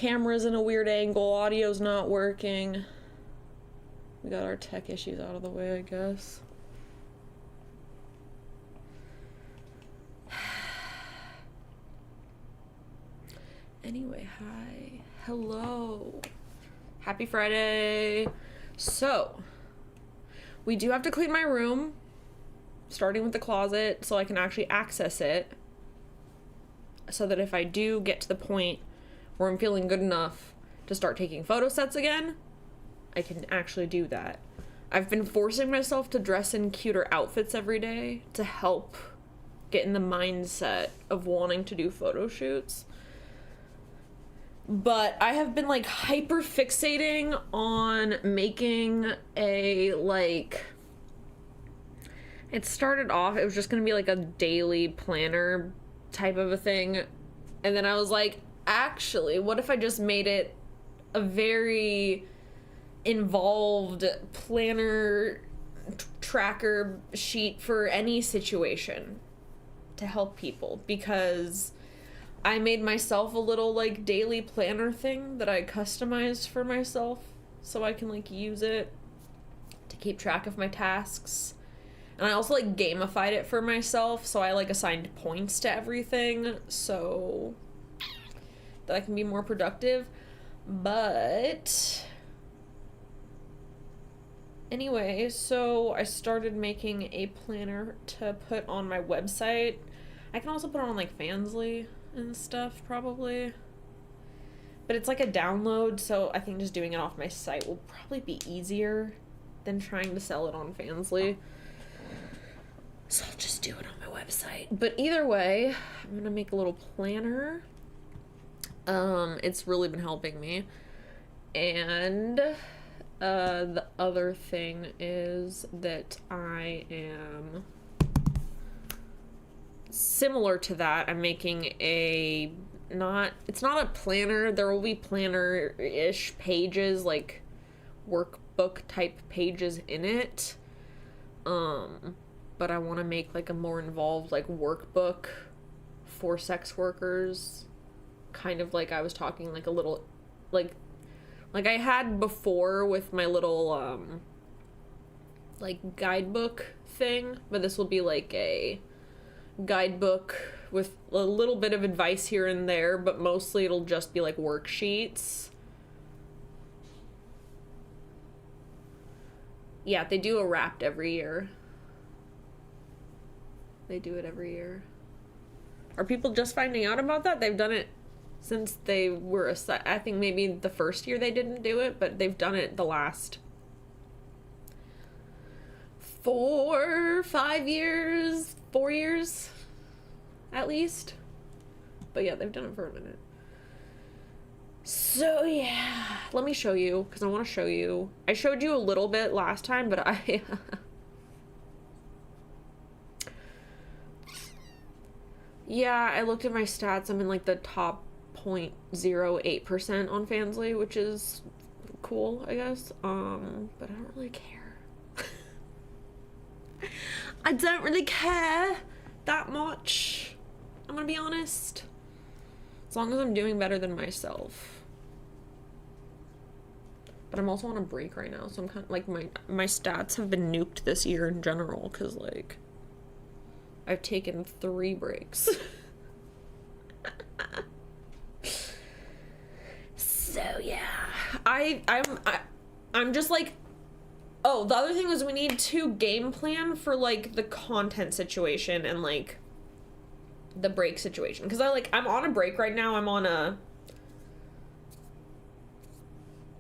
camera's in a weird angle, audio's not working. We got our tech issues out of the way, I guess. Anyway, hi. Hello. Happy Friday. So, we do have to clean my room, starting with the closet, so I can actually access it. So that if I do get to the point where I'm feeling good enough to start taking photo sets again, I can actually do that. I've been forcing myself to dress in cuter outfits every day to help get in the mindset of wanting to do photo shoots. But I have been like hyper fixating on making a like, it started off, it was just gonna be like a daily planner type of a thing. And then I was like, actually, what if I just made it a very involved planner tracker sheet for any situation to help people? Because I made myself a little like daily planner thing that I customized for myself so I can like use it to keep track of my tasks. And I also like gamified it for myself, so I like assigned points to everything so that I can be more productive. But anyway, so I started making a planner to put on my website. I can also put it on like Fansly and stuff probably, but it's like a download, so I think just doing it off my site will probably be easier than trying to sell it on Fansly, so I'll just do it on my website. But either way, I'm gonna make a little planner. It's really been helping me. And the other thing is that I am similar to that. I'm making it's not a planner. There will be planner-ish pages, like workbook type pages in it. But I want to make like a more involved like workbook for sex workers, kind of like I was talking like a little like I had before with my little like guidebook thing, but this will be like a guidebook with a little bit of advice here and there, but mostly it'll just be like worksheets. Yeah, they do a Wrapped every year. They do it every year. Are people just finding out about that? They've done it since they were I think maybe the first year they didn't do it, but they've done it the last 4 years at least. But yeah, they've done it for a minute. So yeah, let me show you, because I want to show you. I showed you a little bit last time, but I yeah, I looked at my stats. I'm in like the top 0.08% on Fansly, which is cool, I guess. But I don't really care. I don't really care that much, I'm gonna be honest. As long as I'm doing better than myself. But I'm also on a break right now, so I'm kind of like my stats have been nuked this year in general, because like I've taken 3 breaks. So yeah, I'm just like, oh, the other thing is we need to game plan for like the content situation and like the break situation, because I'm on a break right now. I'm on a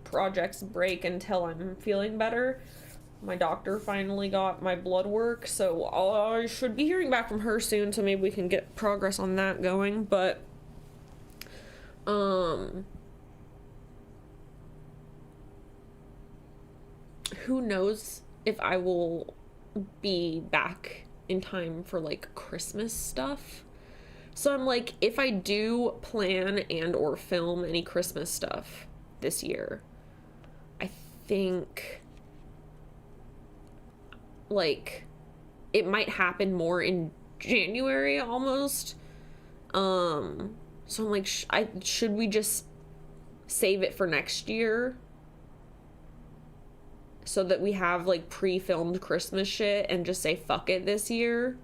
projects break until I'm feeling better. My doctor finally got my blood work, so I should be hearing back from her soon, so maybe we can get progress on that going. But who knows if I will be back in time for like Christmas stuff. So I'm like, if I do plan and or film any Christmas stuff this year, I think like it might happen more in January almost. So I'm like, should we just save it for next year so that we have like pre-filmed Christmas shit and just say fuck it this year.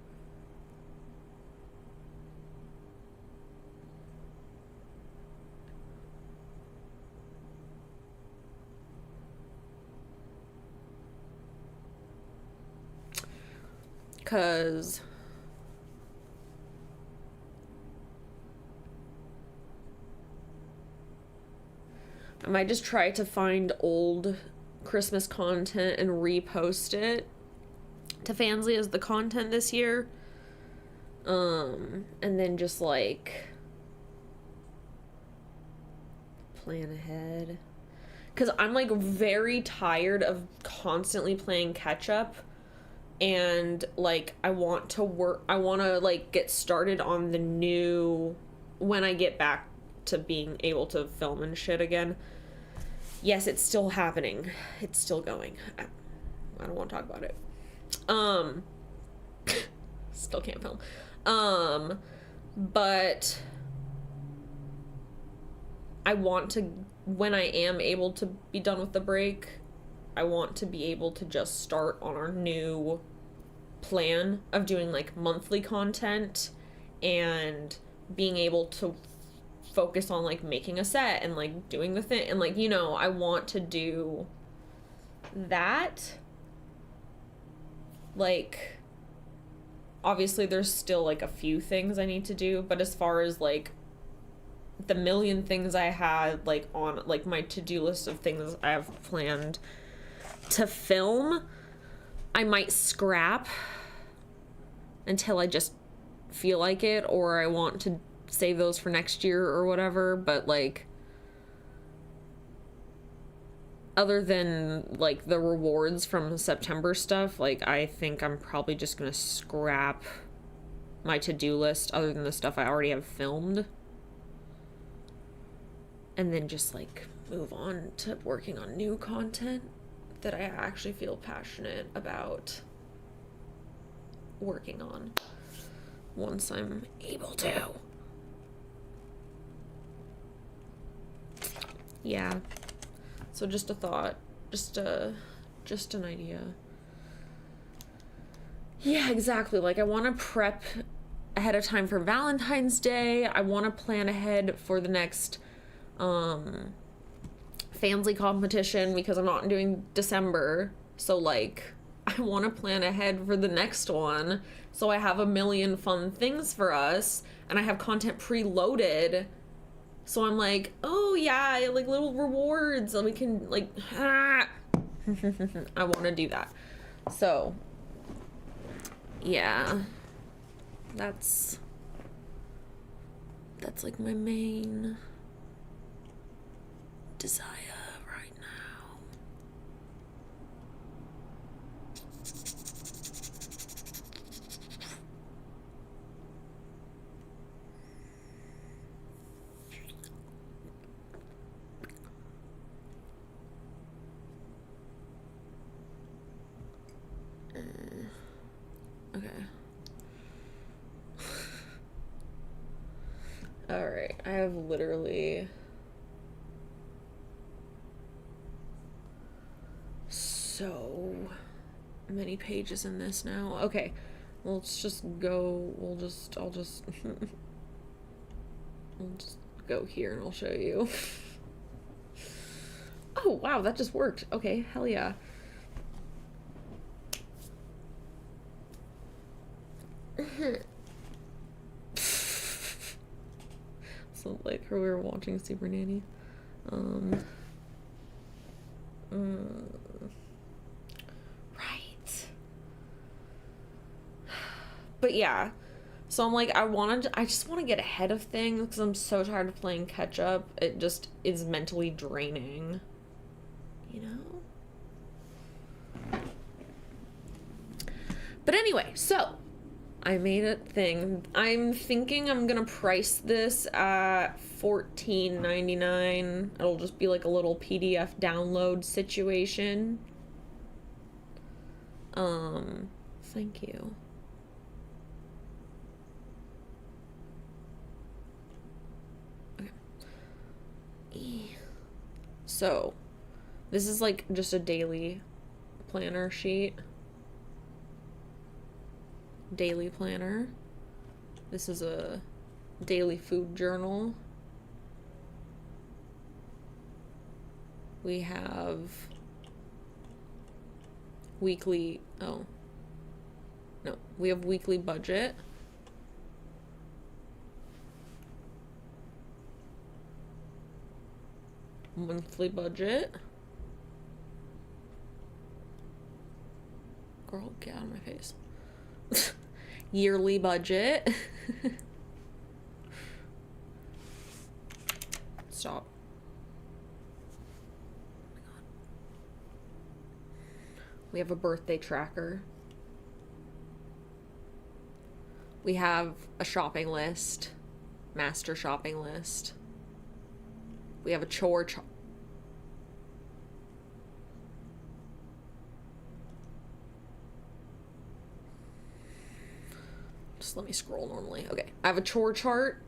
Because I might just try to find old Christmas content and repost it to Fansly as the content this year. And then just like plan ahead. Because I'm like very tired of constantly playing catch up. And like I want to like get started on the new when I get back to being able to film and shit again. Yes, it's still happening. It's still going. I don't want to talk about it. Still can't film. But I want to, when I am able to be done with the break, I want to be able to just start on our new plan of doing like monthly content and being able to focus on like making a set and like doing the thing and like, you know, I want to do that. Like obviously there's still like a few things I need to do, but as far as like the million things I had like on like my to-do list of things I have planned to film, I might scrap until I just feel like it, or I want to save those for next year or whatever. But like other than like the rewards from September stuff, like I think I'm probably just gonna scrap my to-do list other than the stuff I already have filmed, and then just like move on to working on new content that I actually feel passionate about working on once I'm able to. Yeah. So just a thought, just an idea. Yeah, exactly. Like I want to prep ahead of time for Valentine's Day. I want to plan ahead for the next Fansly competition because I'm not doing December. So like I want to plan ahead for the next one so I have a million fun things for us and I have content preloaded. So I'm like, oh yeah, like little rewards and we can like I want to do that. So yeah, that's like my main desire right now. Okay. All right, I have literally so many pages in this now. Okay, well, let's just go. I'll just go here and I'll show you. Oh, wow, that just worked. Okay, hell yeah. So like we were watching Super Nanny. Right. But yeah, so I'm like, I just want to get ahead of things because I'm so tired of playing catch up. It just is mentally draining, you know? But anyway, so I made a thing. I'm thinking I'm gonna price this at $14.99. It'll just be like a little PDF download situation. Thank you. Okay. So, this is like just a daily planner sheet. Daily planner. This is a daily food journal. We have weekly, oh, no, we have weekly budget. Monthly budget. Girl, get out of my face. Yearly budget. Stop. Oh my God. We have a birthday tracker. We have a shopping list. Master shopping list. We have a chore chart. Just let me scroll normally. Okay. I have a chore chart.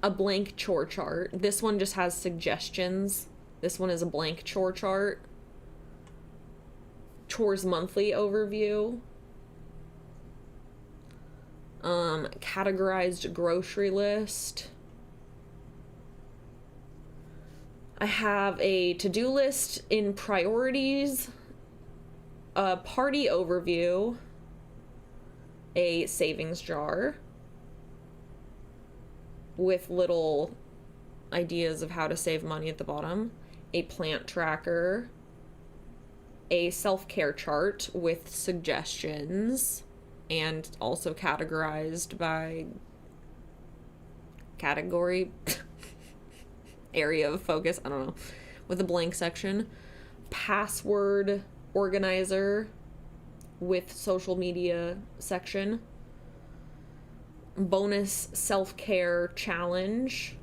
A blank chore chart. This one just has suggestions. This one is a blank chore chart. Chores monthly overview. Categorized grocery list. I have a to-do list in priorities, a party overview, a savings jar with little ideas of how to save money at the bottom, a plant tracker, a self-care chart with suggestions, and also categorized by category, area of focus, I don't know, with a blank section, password organizer with social media section, bonus self-care challenge,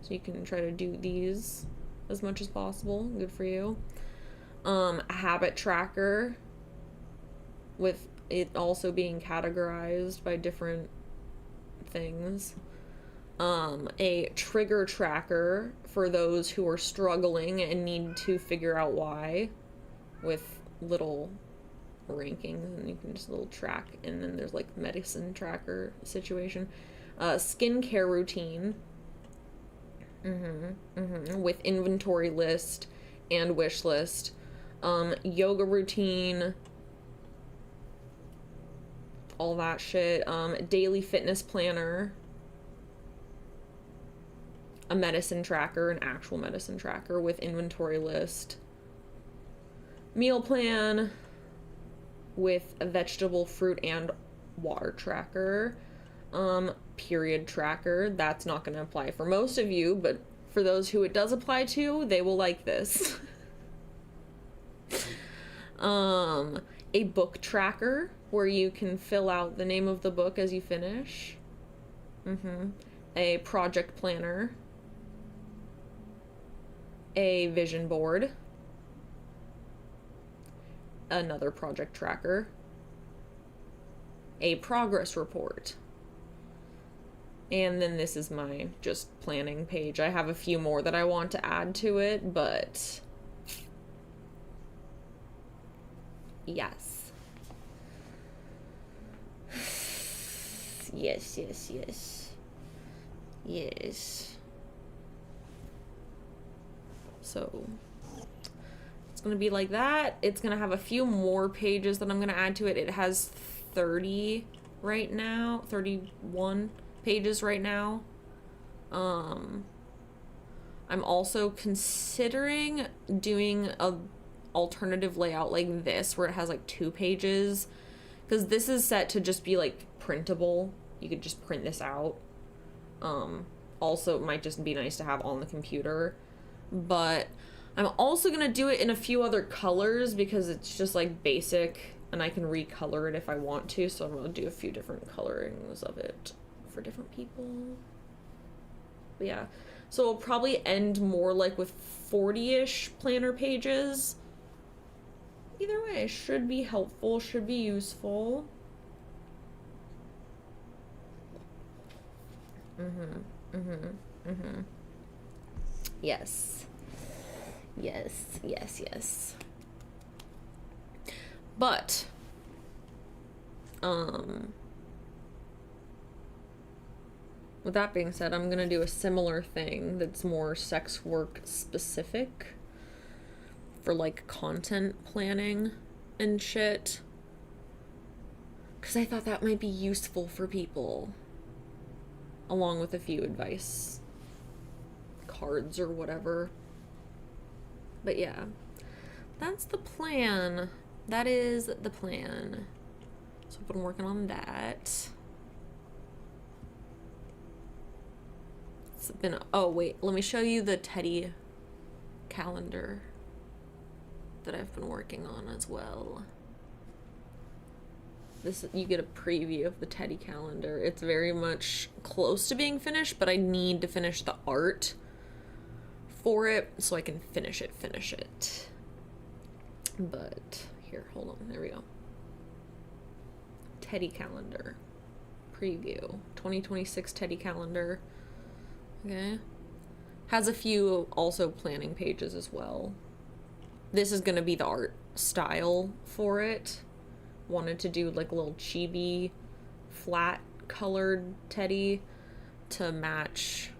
so you can try to do these as much as possible, good for you, a habit tracker with it also being categorized by different things, a trigger tracker for those who are struggling and need to figure out why, with little rankings, and you can just little track, and then there's like medicine tracker situation, skincare routine, with inventory list and wish list, yoga routine, all that shit, daily fitness planner, a medicine tracker, an actual medicine tracker with inventory list, meal plan with a vegetable, fruit, and water tracker, period tracker. That's not going to apply for most of you, but for those who it does apply to, they will like this. A book tracker where you can fill out the name of the book as you finish. A project planner. A vision board. Another project tracker. A progress report. And then this is my just planning page. I have a few more that I want to add to it, but yes. Yes. So it's gonna be like that. It's gonna have a few more pages that I'm gonna add to it. It has 30 right now, 31 pages right now. I'm also considering doing a alternative layout like this where it has like 2 pages, because this is set to just be like printable. You could just print this out. Also it might just be nice to have on the computer, but I'm also gonna do it in a few other colors because it's just like basic and I can recolor it if I want to, so I'm gonna do a few different colorings of it for different people. But yeah, so it'll probably end more like with 40-ish planner pages. Either way, should be helpful, should be useful. Yes. Yes, yes, yes. But, with that being said, I'm gonna do a similar thing that's more sex work specific for like content planning and shit. Because I thought that might be useful for people. Along with a few advice cards or whatever. But yeah, that's the plan. That is the plan. So I've been working on that. It's been, oh wait, let me show you the Teddy calendar that I've been working on as well. This, you get a preview of the Teddy calendar. It's very much close to being finished, but I need to finish the art for it so I can finish it. But here, hold on, there we go. Teddy calendar preview, 2026 Teddy calendar. Okay, has a few also planning pages as well. This is gonna be the art style for it. Wanted to do like a little chibi flat colored Teddy to match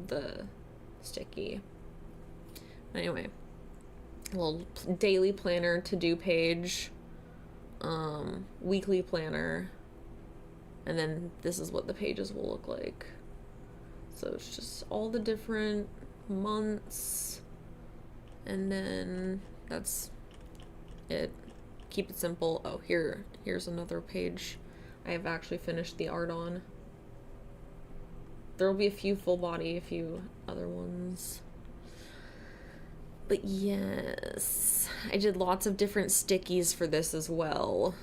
the sticky. Anyway, a little daily planner to do page, weekly planner, and then this is what the pages will look like. So it's just all the different months, and then that's it. Keep it simple. Oh, here's another page I have actually finished the art on. There will be a few full body, a few other ones. But yes, I did lots of different stickies for this as well.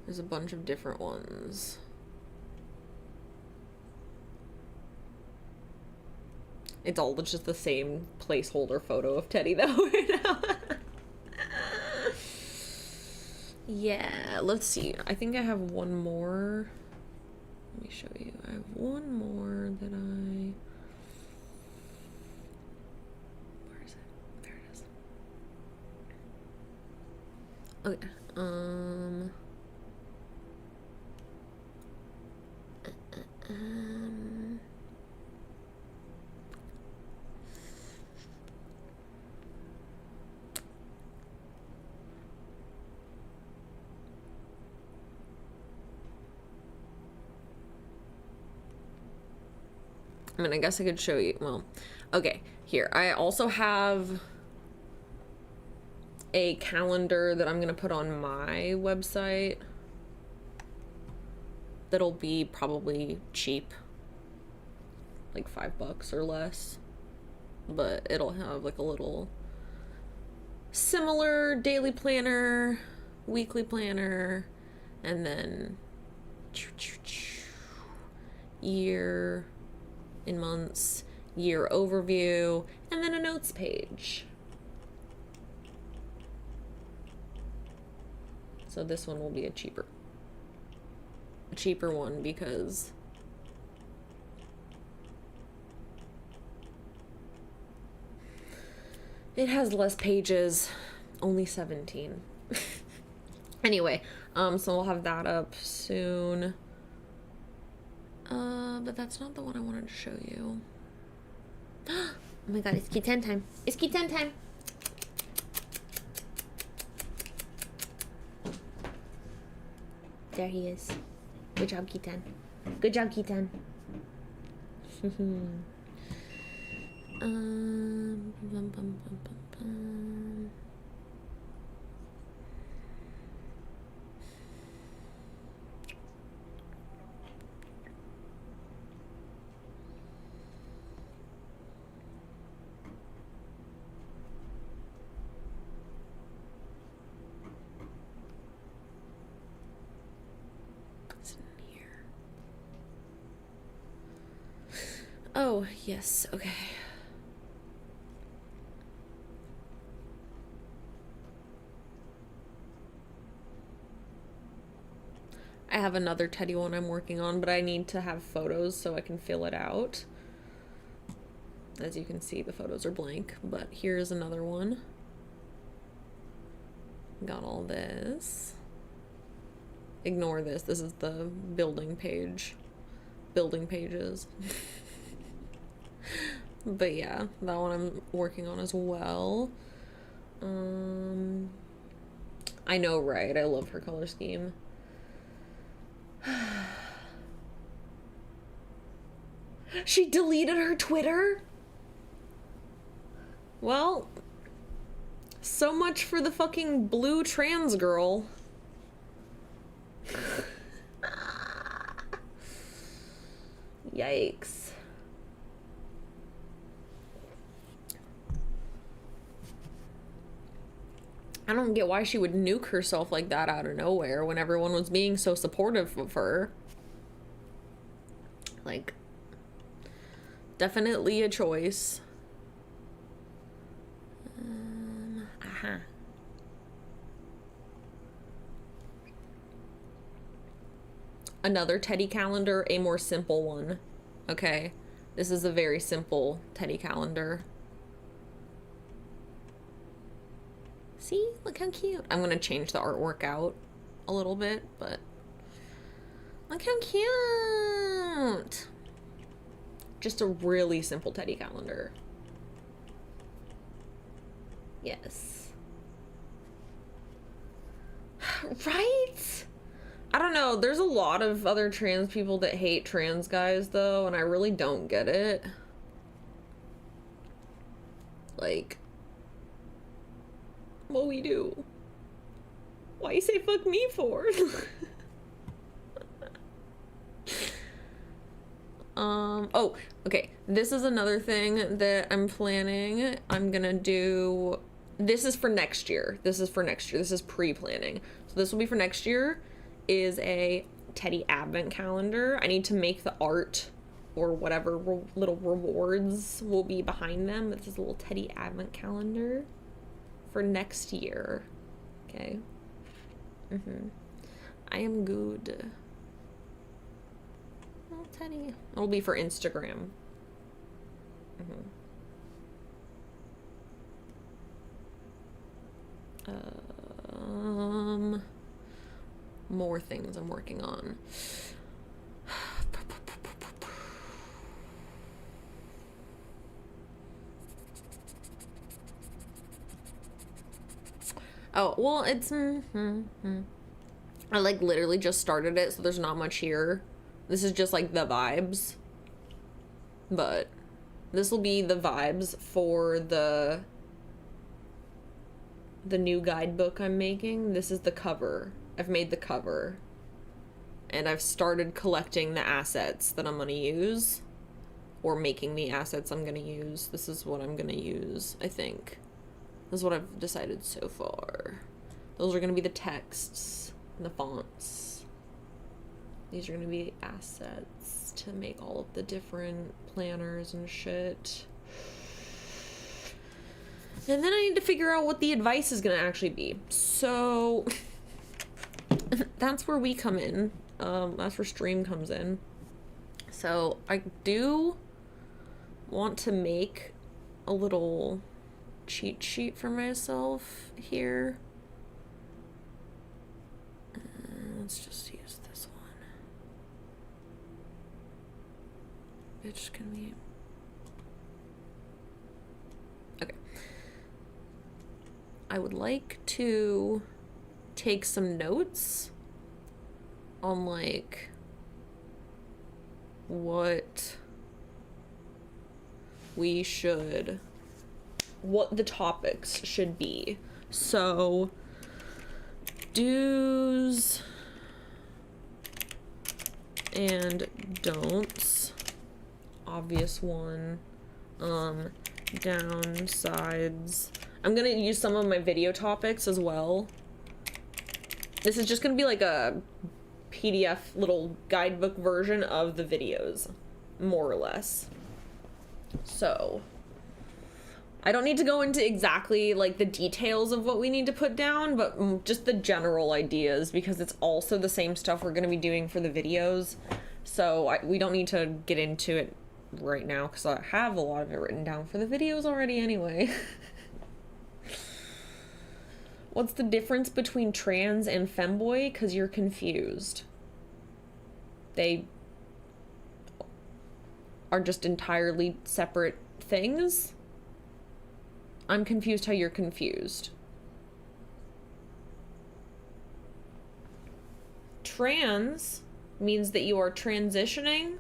There's a bunch of different ones. It's all just the same placeholder photo of Teddy though right now. Yeah, let's see. I think I have one more. Let me show you. I have one more that I... Where is it? There it is. Okay. I mean, I guess I could show you. Well, okay, here. I also have a calendar that I'm going to put on my website. That'll be probably cheap. Like $5 or less. But it'll have like a little similar daily planner, weekly planner, and then year in months, year overview, and then a notes page. So this one will be a cheaper one because it has less pages, only 17. Anyway, so we'll have that up soon. But that's not the one I wanted to show you. Oh my god, it's Kitten time. It's Kitten time. There he is. Good job, Kitten. Good job, Kitten. Bum, bum, bum, bum. Oh, yes, okay. I have another Teddy one I'm working on, but I need to have photos so I can fill it out. As you can see, the photos are blank, but here's another one. Got all this. Ignore this. This is the building page. Building pages. But yeah, that one I'm working on as well. I know, right? I love her color scheme. She deleted her Twitter? Well, so much for the fucking blue trans girl. Yikes. I don't get why she would nuke herself like that out of nowhere when everyone was being so supportive of her. Like, definitely a choice. Another Teddy calendar, a more simple one. Okay, this is a very simple Teddy calendar. See, look how cute. I'm gonna change the artwork out a little bit, but look how cute. Just a really simple Teddy calendar. Yes. Right? I don't know, there's a lot of other trans people that hate trans guys though, and I really don't get it. Like, what we do? Why you say fuck me for? Oh, okay. This is another thing that I'm planning. I'm gonna do, this is for next year. This is for next year. This is pre-planning. So this will be for next year, is a Teddy advent calendar. I need to make the art or whatever little rewards will be behind them. This is a little Teddy advent calendar for next year. Okay. I am good. Oh, Teddy. It'll be for Instagram. More things I'm working on. Oh, well, it's, I like literally just started it, so there's not much here. This is just like the vibes. But this will be the vibes for the new guidebook I'm making. This is the cover. I've made the cover. And I've started collecting the assets that I'm gonna use. Or making the assets I'm gonna use. This is what I'm gonna use, I think. This is what I've decided so far. Those are gonna be the texts and the fonts. These are gonna be assets to make all of the different planners and shit. And then I need to figure out what the advice is gonna actually be. So that's where we come in. That's where stream comes in. So I do want to make a little cheat sheet for myself here. Let's just use this one. Bitch, can we... Okay. I would like to take some notes on, like, what we should... what the topics should be. So, do's and don'ts, obvious one. Downsides. I'm gonna use some of my video topics as well. This is just gonna be like a PDF little guidebook version of the videos, more or less. So I don't need to go into exactly like the details of what we need to put down, but just the general ideas, because it's also the same stuff we're going to be doing for the videos. So we don't need to get into it right now because I have a lot of it written down for the videos already anyway. What's the difference between trans and femboy? Because you're confused. They are just entirely separate things. I'm confused how you're confused. Trans means that you are transitioning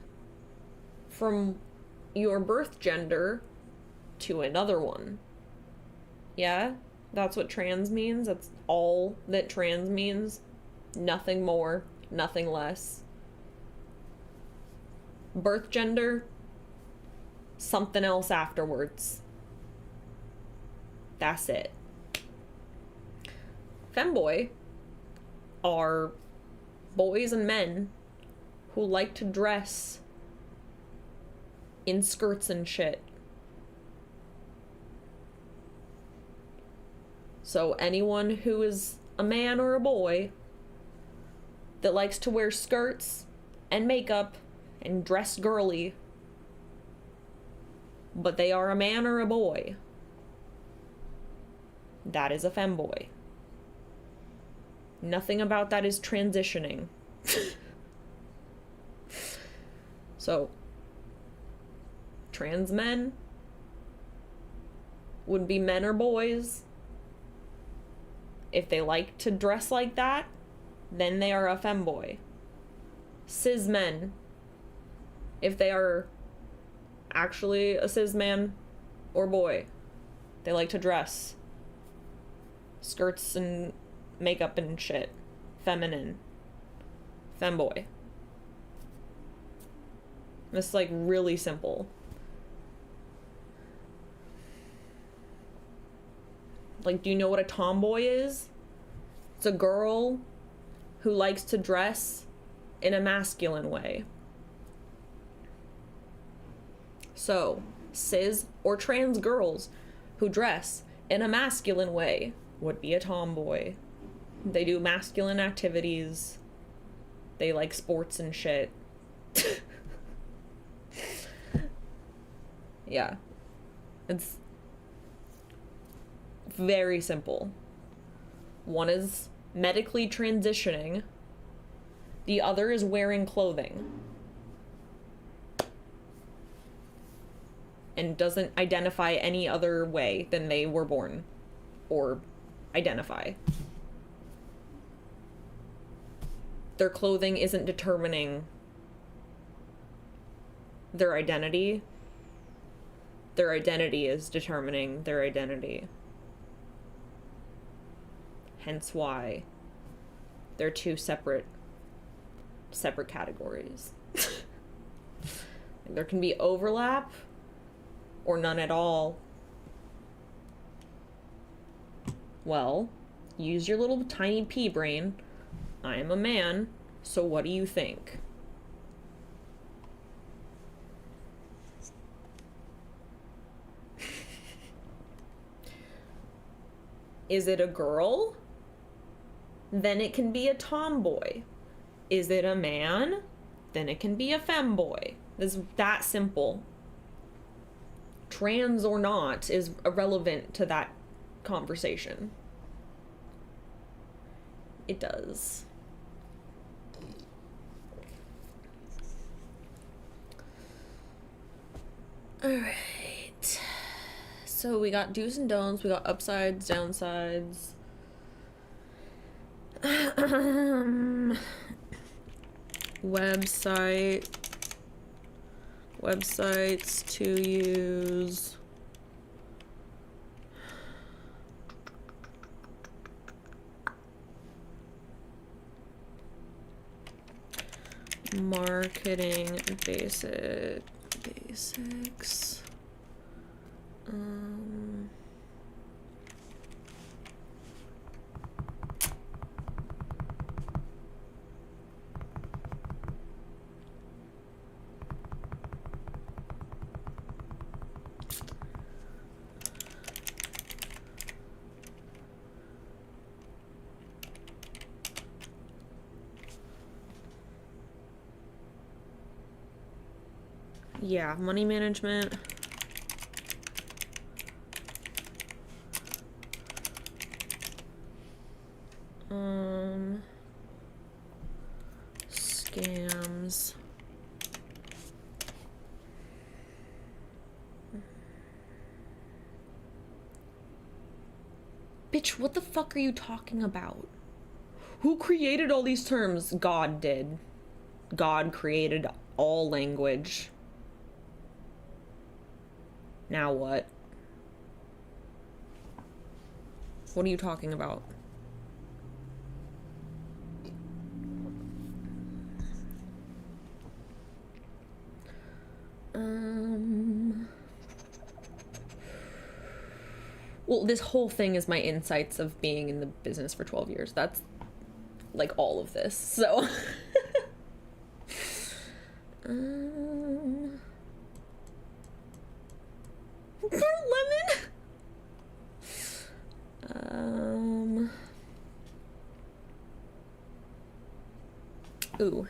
from your birth gender to another one. Yeah? That's what trans means. That's all that trans means. Nothing more, nothing less. Birth gender, something else afterwards. That's it. Femboy are boys and men who like to dress in skirts and shit. So anyone who is a man or a boy that likes to wear skirts and makeup and dress girly, but they are a man or a boy, that is a femboy. Nothing about that is transitioning. So, trans men would be men or boys. If they like to dress like that, then they are a femboy. Cis men, if they are actually a cis man or boy, they like to dress skirts and makeup and shit, feminine, femboy. It's like really simple. Like, do you know what a tomboy is? It's a girl who likes to dress in a masculine way. So, cis or trans girls who dress in a masculine way would be a tomboy. They do masculine activities. They like sports and shit. Yeah. It's very simple. One is medically transitioning. The other is wearing clothing. And doesn't identify any other way than they were born or identify. Their clothing isn't determining their identity. Their identity is determining their identity. Hence why they're two separate categories. There can be overlap or none at all. Well, use your little tiny pea brain. I am a man, so what do you think? Is it a girl? Then it can be a tomboy. Is it a man? Then it can be a femboy. It's that simple. Trans or not is irrelevant to that conversation. It does. Alright. So we got do's and don'ts, we got upsides, downsides. Websites to use. Marketing basics. Yeah, money management. Scams. Bitch, what the fuck are you talking about? Who created all these terms? God did. God created all language. Now what? What are you talking about? Well, this whole thing is my insights of being in the business for 12 years. That's like all of this. So lemon. Ooh.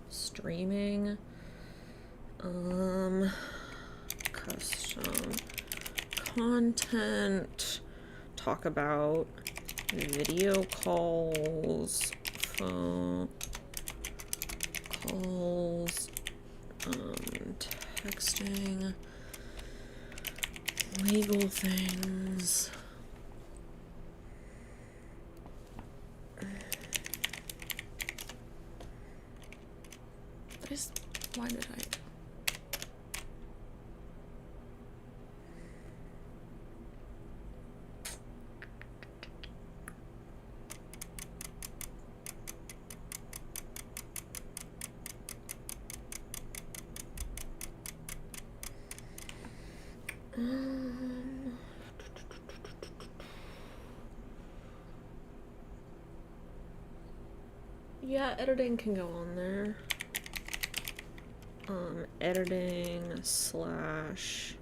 Streaming, custom content, talk about video calls, phone calls, texting, legal things. Why did I? Yeah, editing can go on there. Editing slash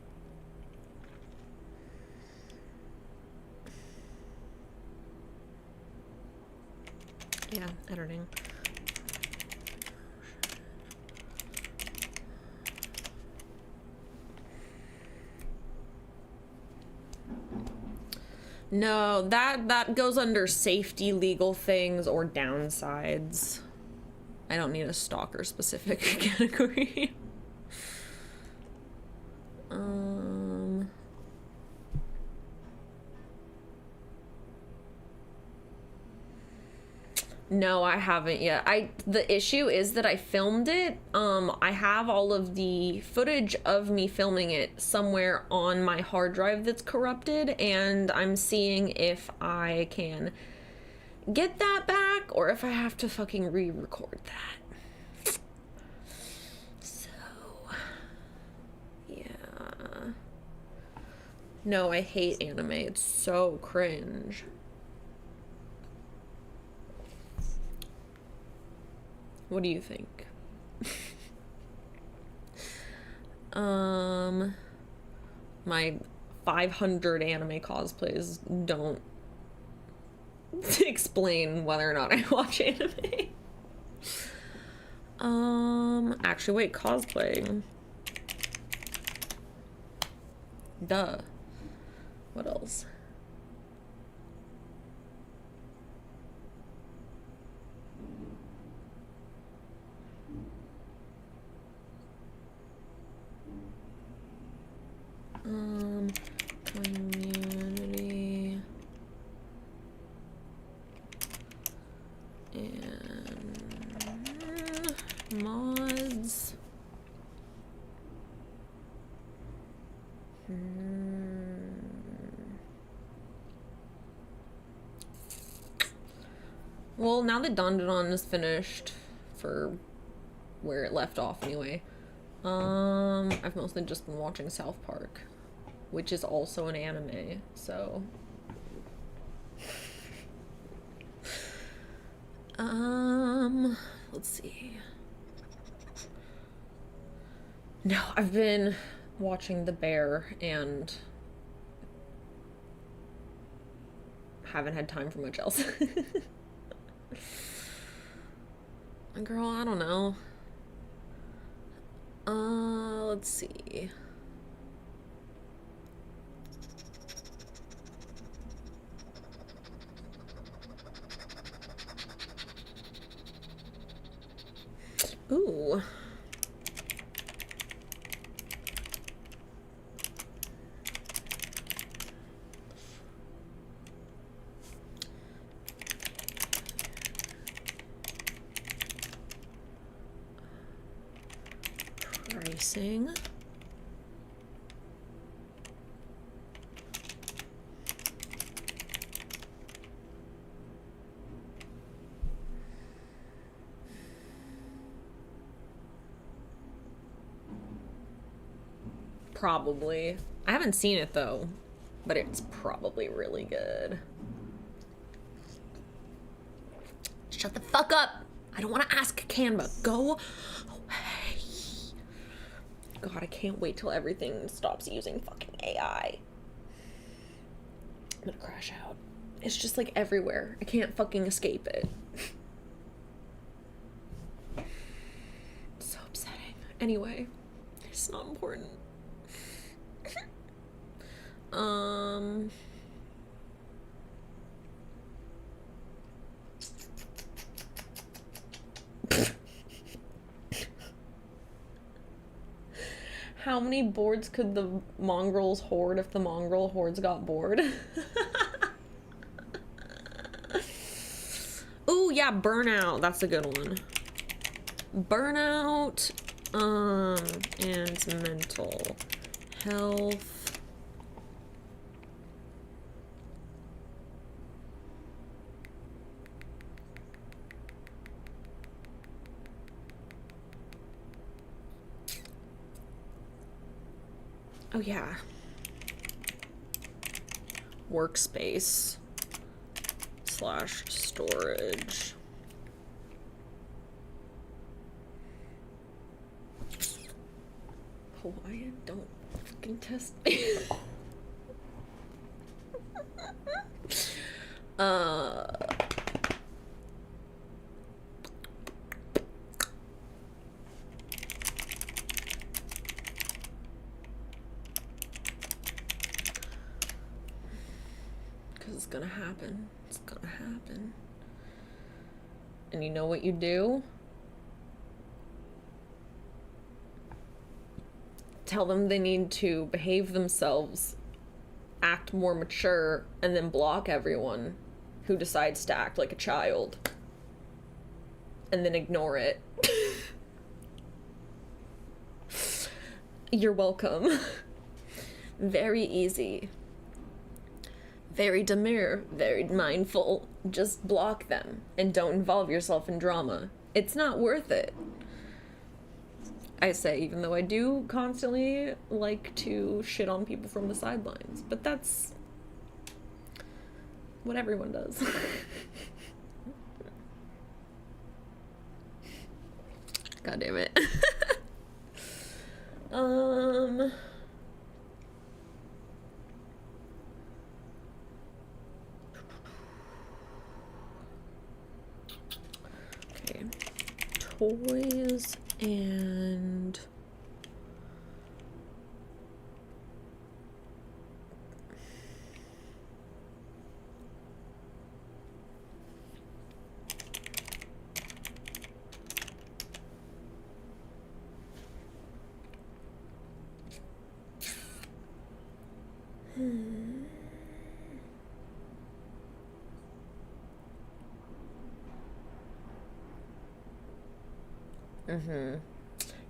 yeah, editing. No, that goes under safety, legal things, or downsides. I don't need a stalker specific category. No, I haven't yet. The issue is that I filmed it. I have all of the footage of me filming it somewhere on my hard drive that's corrupted, and I'm seeing if I can get that back or if I have to fucking re-record that. So, yeah. No, I hate anime. It's so cringe. What do you think? My 500 anime cosplays don't explain whether or not I watch anime. Actually, wait, cosplay. Duh. What else? Community and mods. Well, now that Dandadan is finished for where it left off anyway, I've mostly just been watching South Park, which is also an anime, so... let's see. No, I've been watching The Bear and haven't had time for much else. Girl, I don't know. Let's see. Ooh. Pricing. Probably. I haven't seen it though, but it's probably really good. Shut the fuck up! I don't want to ask Canva. Go away. God, I can't wait till everything stops using fucking AI. I'm gonna crash out. It's just like everywhere. I can't fucking escape it. So upsetting. Anyway, it's not important. How many boards could the mongrels hoard if the mongrel hordes got bored? Ooh, yeah, burnout. That's a good one. Burnout, and mental health. Oh yeah. Workspace / storage. Hawaiian, don't fucking test me. It's gonna happen. It's gonna happen. And you know what you do? Tell them they need to behave themselves, act more mature, and then block everyone who decides to act like a child. And then ignore it. You're welcome. Very easy. Very demure, very mindful. Just block them and don't involve yourself in drama. It's not worth it. I say, even though I do constantly like to shit on people from the sidelines, but that's what everyone does. God damn it. Okay. Toys and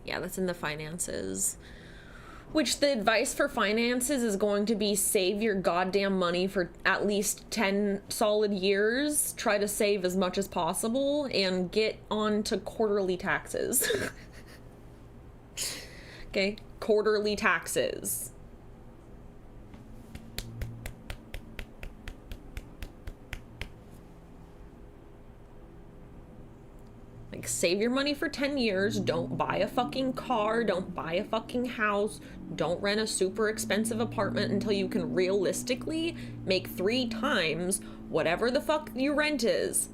yeah, that's in the finances. Which the advice for finances is going to be save your goddamn money for at least 10 solid years. Try to save as much as possible and get on to quarterly taxes. Okay, quarterly taxes. Like, save your money for 10 years. Don't buy a fucking car. Don't buy a fucking house. Don't rent a super expensive apartment until you can realistically make 3 times whatever the fuck your rent is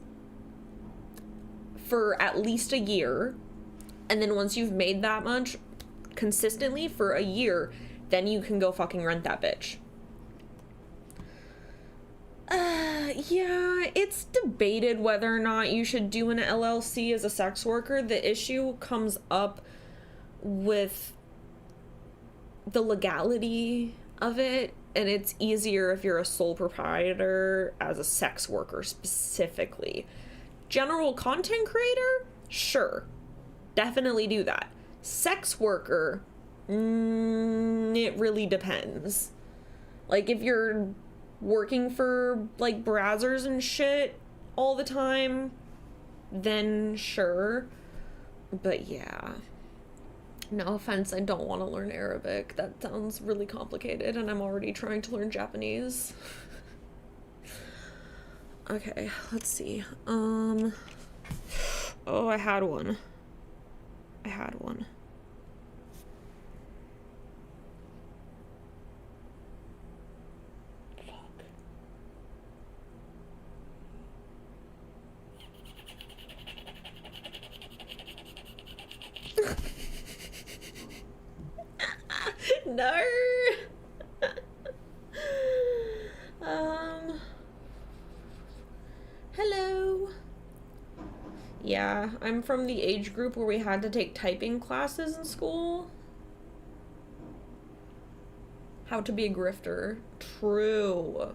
for at least a year. And then once you've made that much consistently for a year, then you can go fucking rent that bitch. Yeah, it's debated whether or not you should do an LLC as a sex worker. The issue comes up with the legality of it, and it's easier if you're a sole proprietor as a sex worker specifically. General content creator? Sure. Definitely do that. Sex worker? It really depends. Like, if you're working for, like, Brazzers and shit all the time, then sure. But yeah. No offense, I don't want to learn Arabic. That sounds really complicated, and I'm already trying to learn Japanese. Okay, let's see. Oh, I had one. No. Hello. Yeah, I'm from the age group where we had to take typing classes in school. How to be a grifter. True.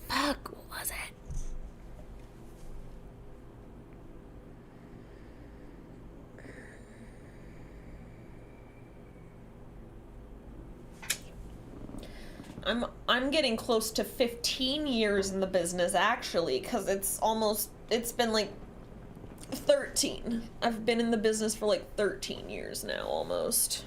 Fuck, what was it? I'm getting close to 15 years in the business, actually, because it's been like 13. I've been in the business for like 13 years now, almost.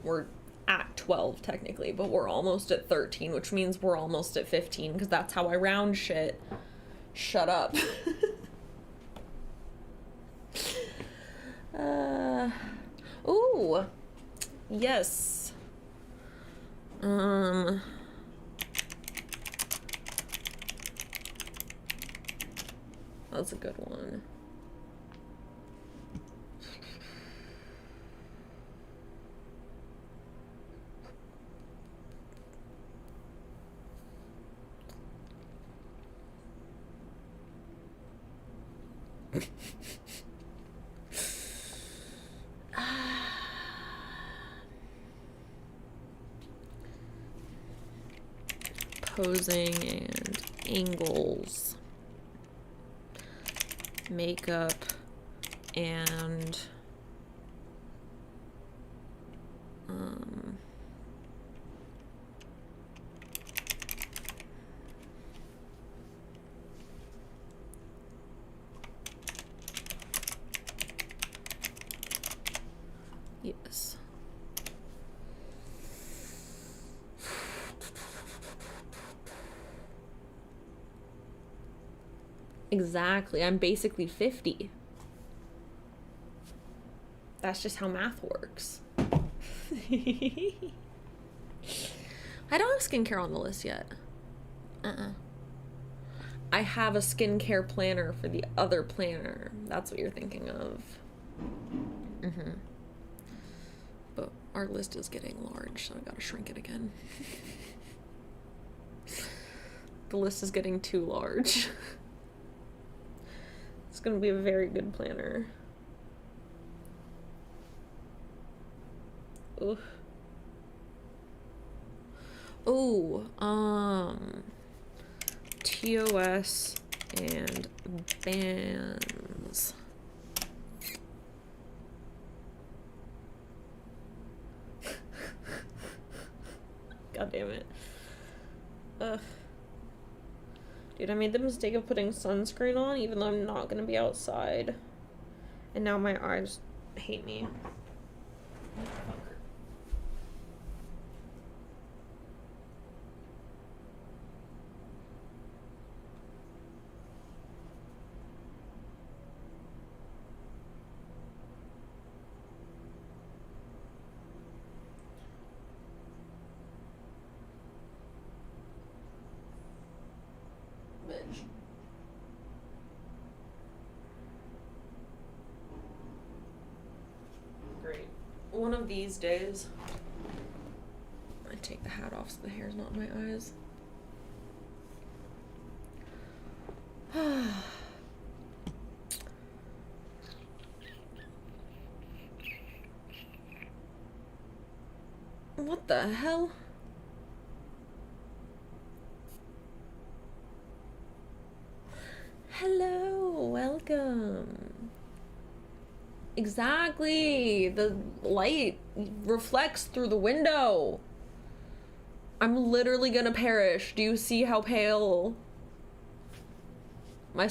We're at 12 technically, but we're almost at 13, which means we're almost at 15, because that's how I round shit. Shut up. Ooh. Yes. That's a good one. Posing and angles, makeup, and yes. Exactly. I'm basically 50. That's just how math works. I don't have skincare on the list yet. I have a skincare planner for the other planner. That's what you're thinking of. But our list is getting large, so I gotta shrink it again. The list is getting too large. It's gonna be a very good planner. Oof. Oh, TOS and bands. God damn it. Ugh. Dude, I made the mistake of putting sunscreen on even though I'm not gonna be outside. And now my eyes hate me. Bitch. Great. One of these days, I take the hat off so the hair's not in my eyes. What the hell? Hello, welcome. Exactly. The light reflects through the window. I'm literally gonna perish. Do you see how pale my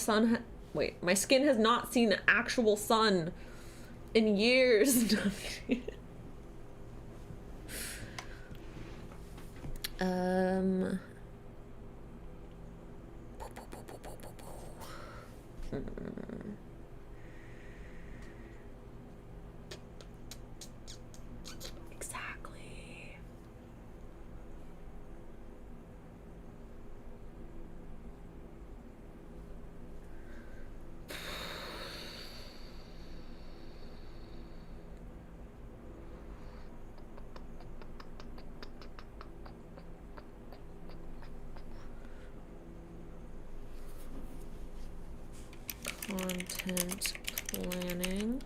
my skin has not seen the actual sun in years. Exactly. Content planning.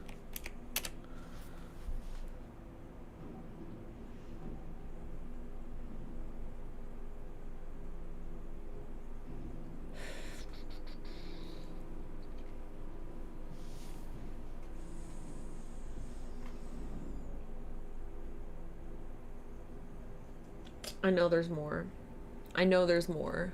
I know there's more. I know there's more.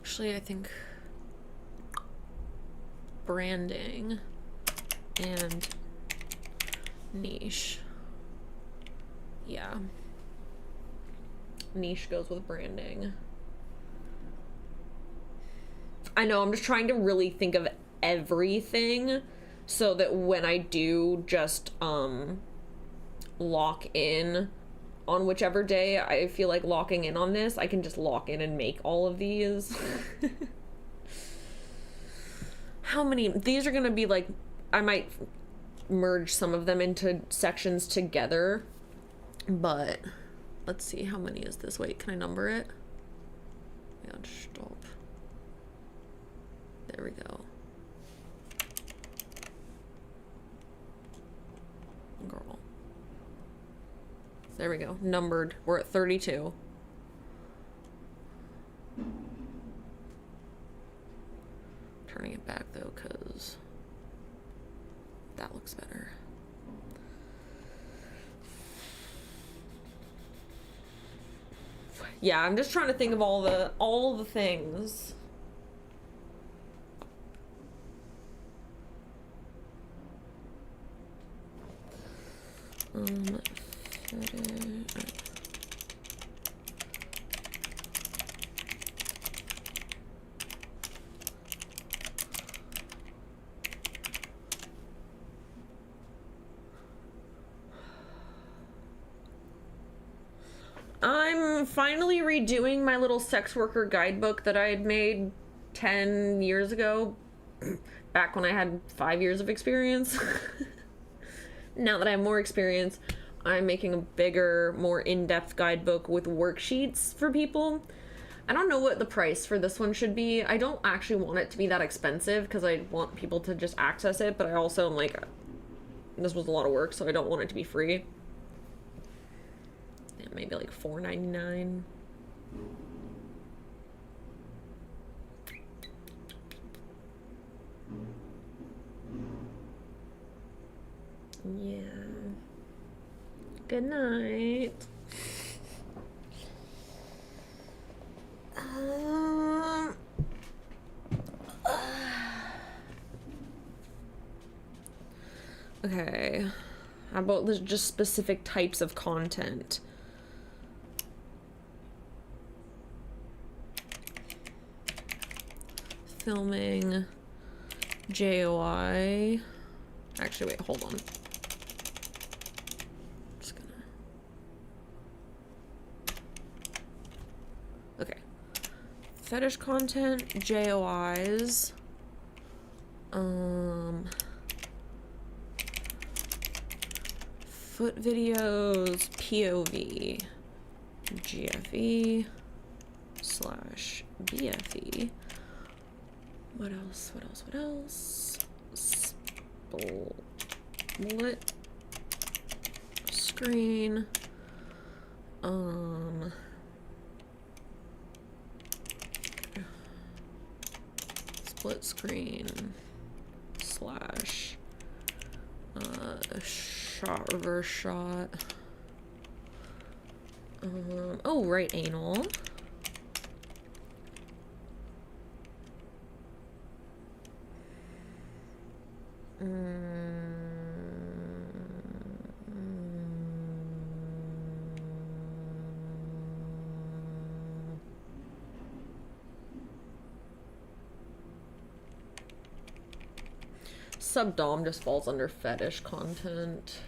Actually, I think branding and niche. Yeah. Niche goes with branding. I know, I'm just trying to really think of everything so that when I do just lock in on whichever day I feel like locking in on this, I can just lock in and make all of these. How many? These are gonna be like, I might merge some of them into sections together, but let's see, how many is this? Wait, can I number it? Yeah, stop. There we go. Girl. There we go. Numbered. We're at 32. Turning it back though, because that looks better. Yeah, I'm just trying to think of all the things. I'm finally redoing my little sex worker guidebook that I had made 10 years ago, back when I had 5 years of experience. Now that I have more experience, I'm making a bigger, more in-depth guidebook with worksheets for people. I don't know what the price for this one should be. I don't actually want it to be that expensive because I want people to just access it, but I also am like, this was a lot of work, so I don't want it to be free. Yeah, maybe like $4.99. Yeah. Good night. Okay. How about just specific types of content? Filming JOI. Actually, wait, hold on. Just gonna. Okay. Fetish content, JOIs. Foot videos, POV, GFE / BFE. What else? What else? What else? Split screen. Split screen / shot, reverse shot. Oh, right anal. Subdom just falls under fetish content.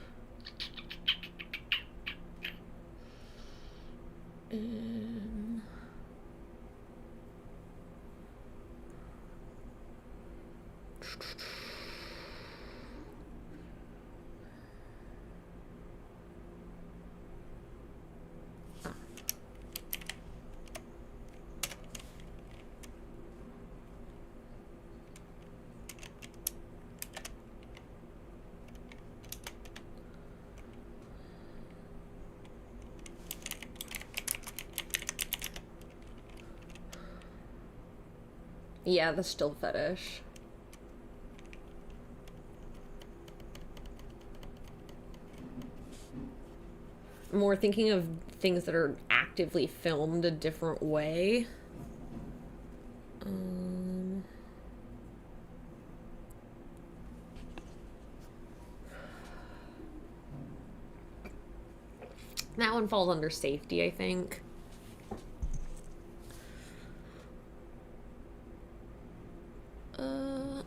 Yeah, that's still fetish. More thinking of things that are actively filmed a different way. That one falls under safety, I think.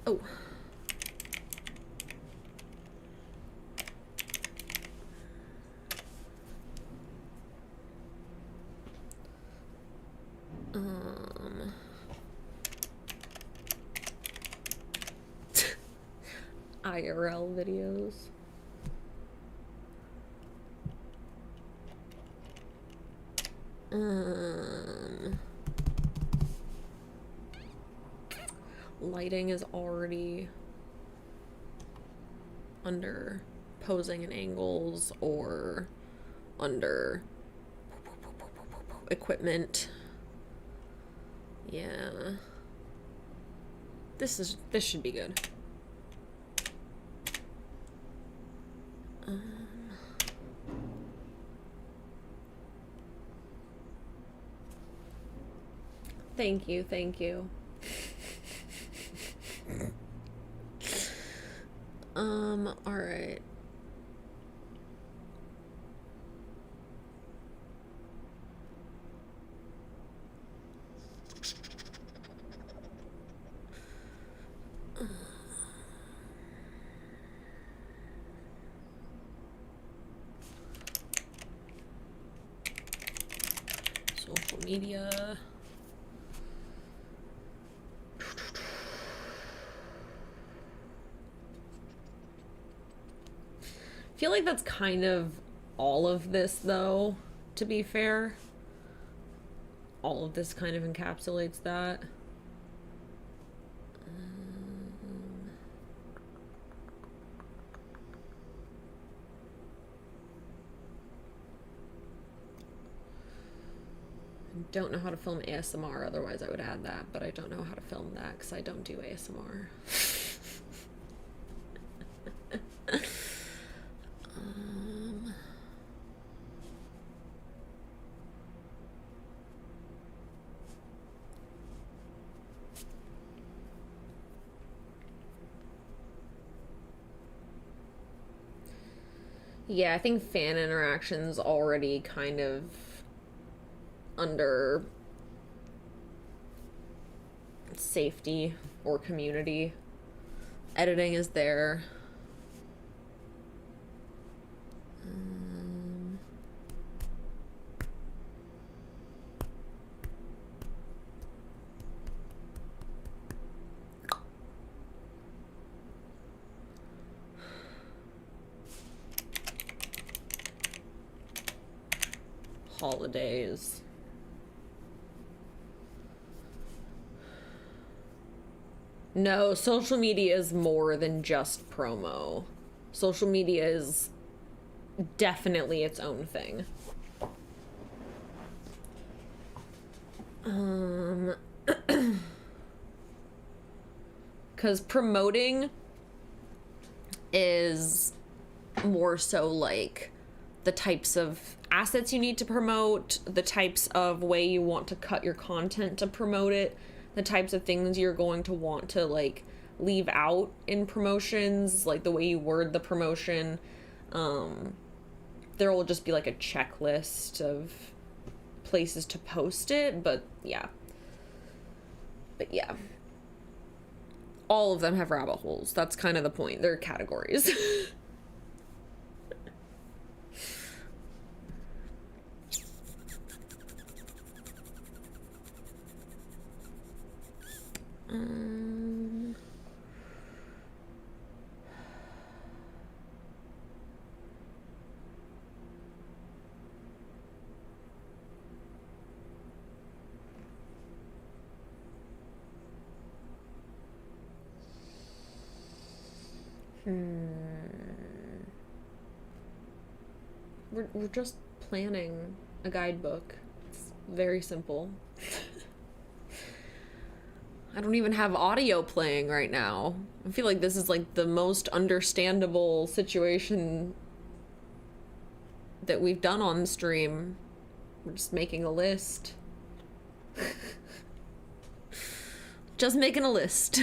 Oh. IRL videos. Lighting is already under posing and angles or under equipment. Yeah. This should be good. Thank you, thank you. All right. Social media. I feel like that's kind of all of this, though, to be fair. All of this kind of encapsulates that. I don't know how to film ASMR, otherwise I would add that, but I don't know how to film that because I don't do ASMR. Yeah, I think fan interaction's already kind of under safety or community. Editing is there. Holidays. No, social media is more than just promo. Social media is definitely its own thing. Because promoting is more so like the types of assets you need to promote, the types of way you want to cut your content to promote it, the types of things you're going to want to like leave out in promotions, like the way you word the promotion. There will just be like a checklist of places to post it, but yeah. All of them have rabbit holes. That's kind of the point. They're categories. We're just planning a guidebook. It's very simple. I don't even have audio playing right now. I feel like this is like the most understandable situation that we've done on the stream. We're just making a list. Just making a list.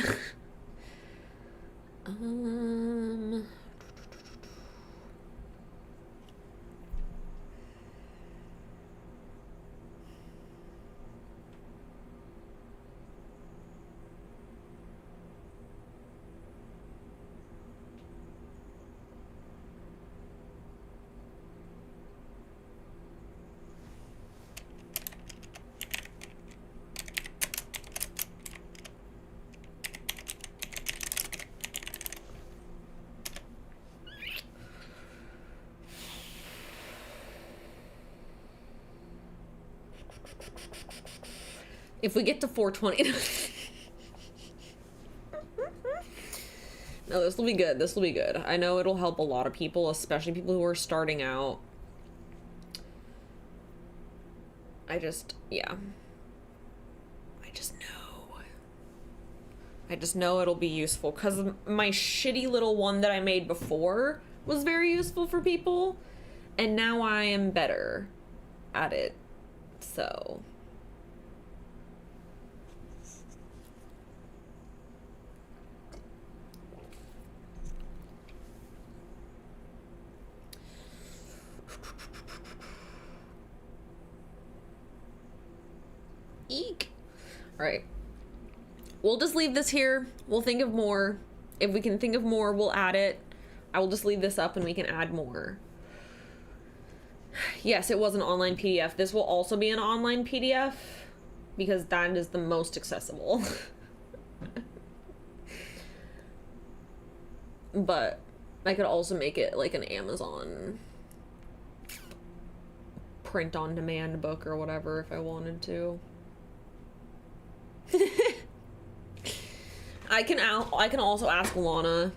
If we get to 420... No, this will be good. This will be good. I know it'll help a lot of people, especially people who are starting out. Yeah. I just know it'll be useful, because my shitty little one that I made before was very useful for people, and now I am better at it, so... Eek. Alright. We'll just leave this here. We'll think of more. If we can think of more, we'll add it. I will just leave this up and we can add more. Yes, it was an online PDF. This will also be an online PDF because that is the most accessible. But I could also make it like an Amazon print on demand book or whatever if I wanted to. I can also ask Lana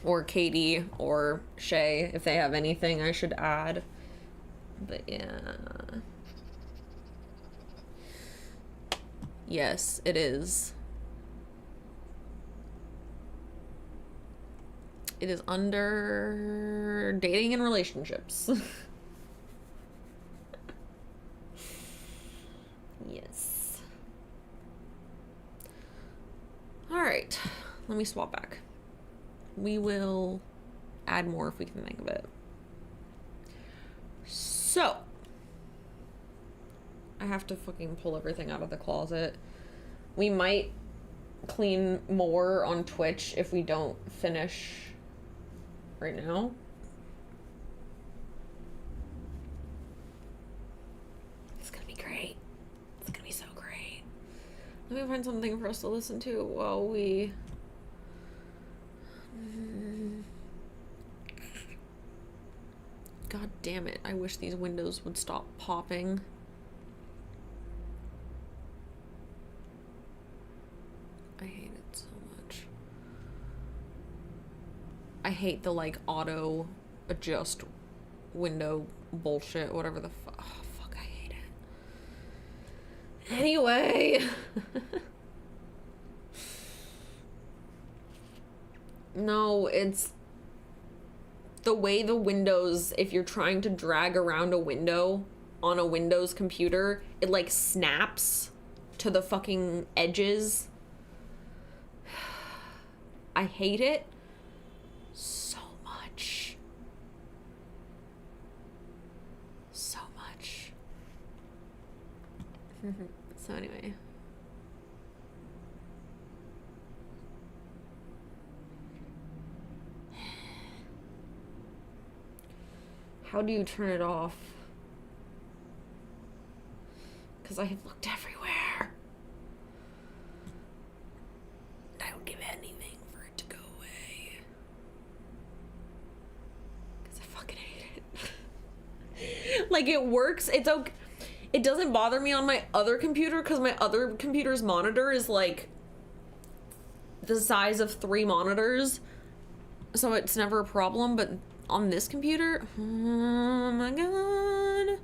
or Katie or Shay if they have anything I should add. But yeah. Yes, it is. It is under dating and relationships. Yes. Alright. Let me swap back. We will add more if we can think of it. So. I have to fucking pull everything out of the closet. We might clean more on Twitch if we don't finish right now. It's gonna be great. It's gonna be so great. Let me find something for us to listen to while we... God damn it. I wish these windows would stop popping. I hate it so much. I hate the like auto adjust window bullshit, whatever the fuck. Oh, fuck, I hate it. Anyway. No, it's the way the windows, if you're trying to drag around a window on a Windows computer, it like snaps to the fucking edges. I hate it so much. So much. So anyway. How do you turn it off? Because I have looked everywhere. I don't give anything for it to go away. Because I fucking hate it. Like, it works. It's okay. It doesn't bother me on my other computer because my other computer's monitor is like the size of 3 monitors. So it's never a problem, but on this computer, oh my god.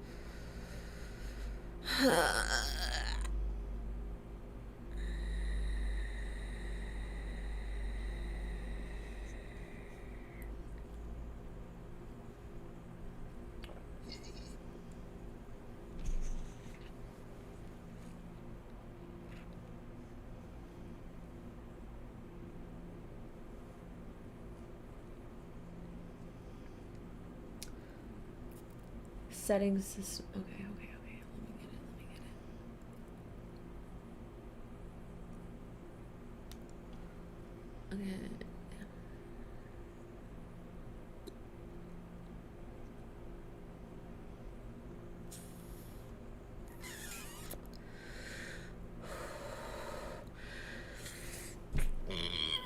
Settings system. Okay. Let me get it.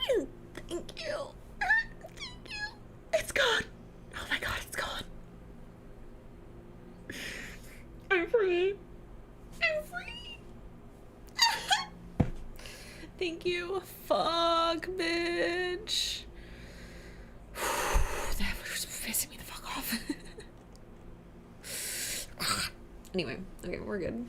Okay. Thank you. Thank you. It's gone. Oh my god, it's gone. I'm free. I'm free. Thank you. Fuck, bitch. That was pissing me the fuck off. Anyway, okay, we're good.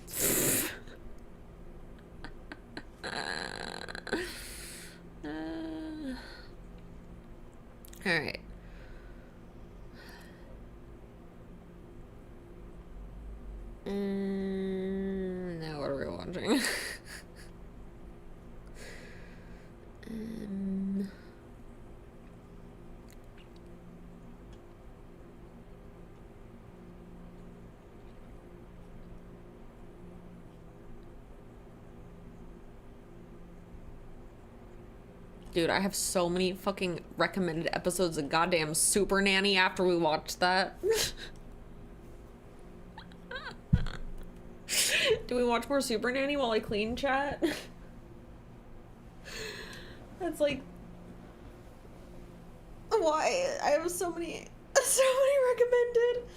All right. Now what are we watching? Dude, I have so many fucking recommended episodes of goddamn Super Nanny after we watched that. Do we watch more Super Nanny while I clean, chat? That's like... Why? I have so many recommended.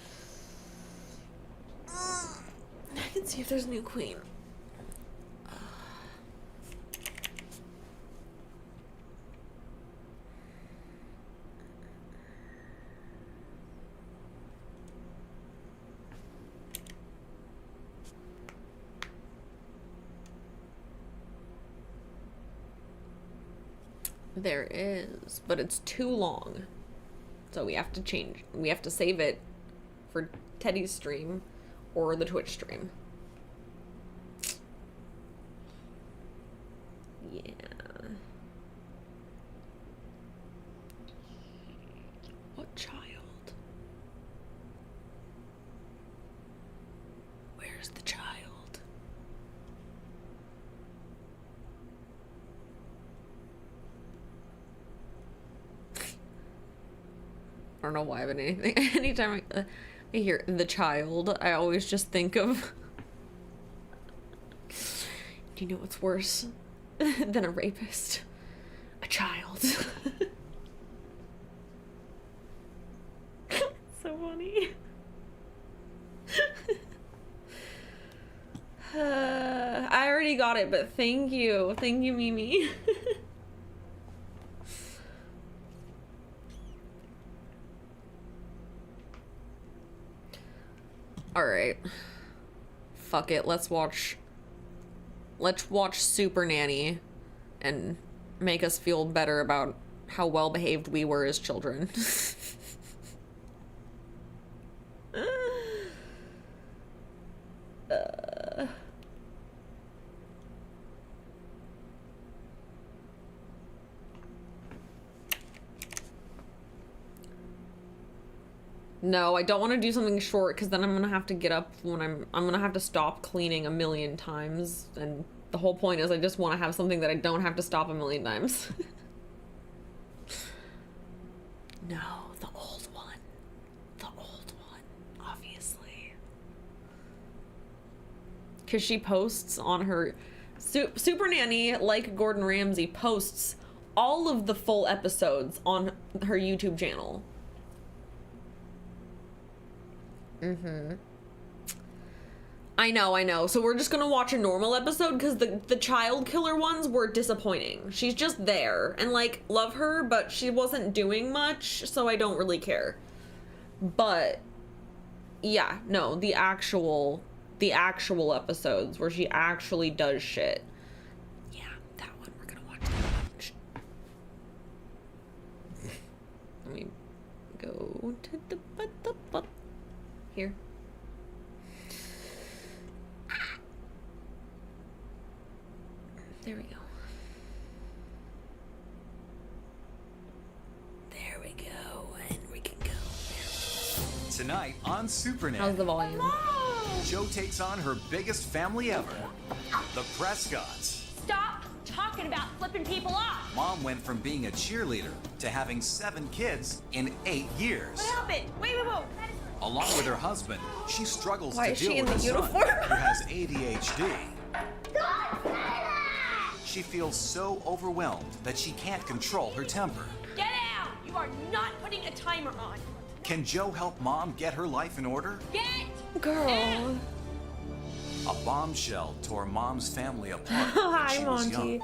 I can see if there's a new queen. There is, but it's too long. So we have to change. We have to save it for Teddy's stream or the Twitch stream. Yeah. What child? Where's the child? I don't know why, but anytime I hear the child, I always just think of... Do you know what's worse than a rapist? A child. So funny. I already got it, but thank you. Thank you, Mimi. Alright. Fuck it, let's watch Super Nanny and make us feel better about how well behaved we were as children. No, I don't want to do something short because then I'm gonna have to get up when I'm gonna have to stop cleaning a million times, and the whole point is I just want to have something that I don't have to stop a million times. No, the old one. The old one, obviously. Because she posts on her... Super Nanny, like Gordon Ramsay, posts all of the full episodes on her YouTube channel. Mm-hmm. I know. So we're just gonna watch a normal episode because the child killer ones were disappointing. She's just there. And, like, love her, but she wasn't doing much, so I don't really care. But, yeah, no, the actual episodes where she actually does shit. Yeah, that one. We're gonna watch that one. Let me go to the here. There we go. There we go, and we can go. Tonight on Super Nanny. How's the volume? Jo takes on her biggest family ever, the Prescotts. Stop talking about flipping people off. Mom went from being a cheerleader to having 7 kids in 8 years. What happened? Wait. Along with her husband, she struggles Why to is deal she in with the her uniform? son, who has ADHD. She feels so overwhelmed that she can't control her temper. Get out! You are not putting a timer on. Can Jo help Mom get her life in order? Get Girl. out! A bombshell tore Mom's family apart when Hi, she was Monty. young.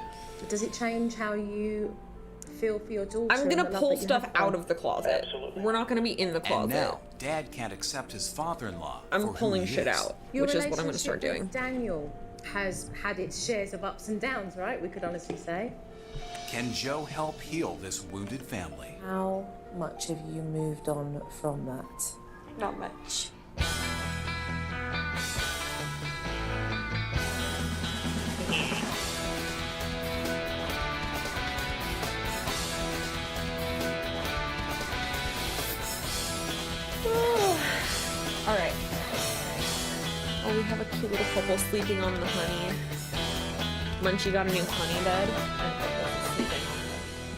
Does it change how you feel for your daughter? I'm gonna and the love pull that you stuff have for out her? of the closet. Absolutely. We're not gonna be in the closet. And now, Dad can't accept his father-in-law I'm for pulling who he shit is. out, Your which is what I'm gonna start relationship doing. with Daniel has had its shares of ups and downs, right? We could honestly say. Can Jo help heal this wounded family? How much have you moved on from that? Not much. Alright. Oh, we have a cute little couple sleeping on the honey. Munchie got a new honey bed, and Coco's sleeping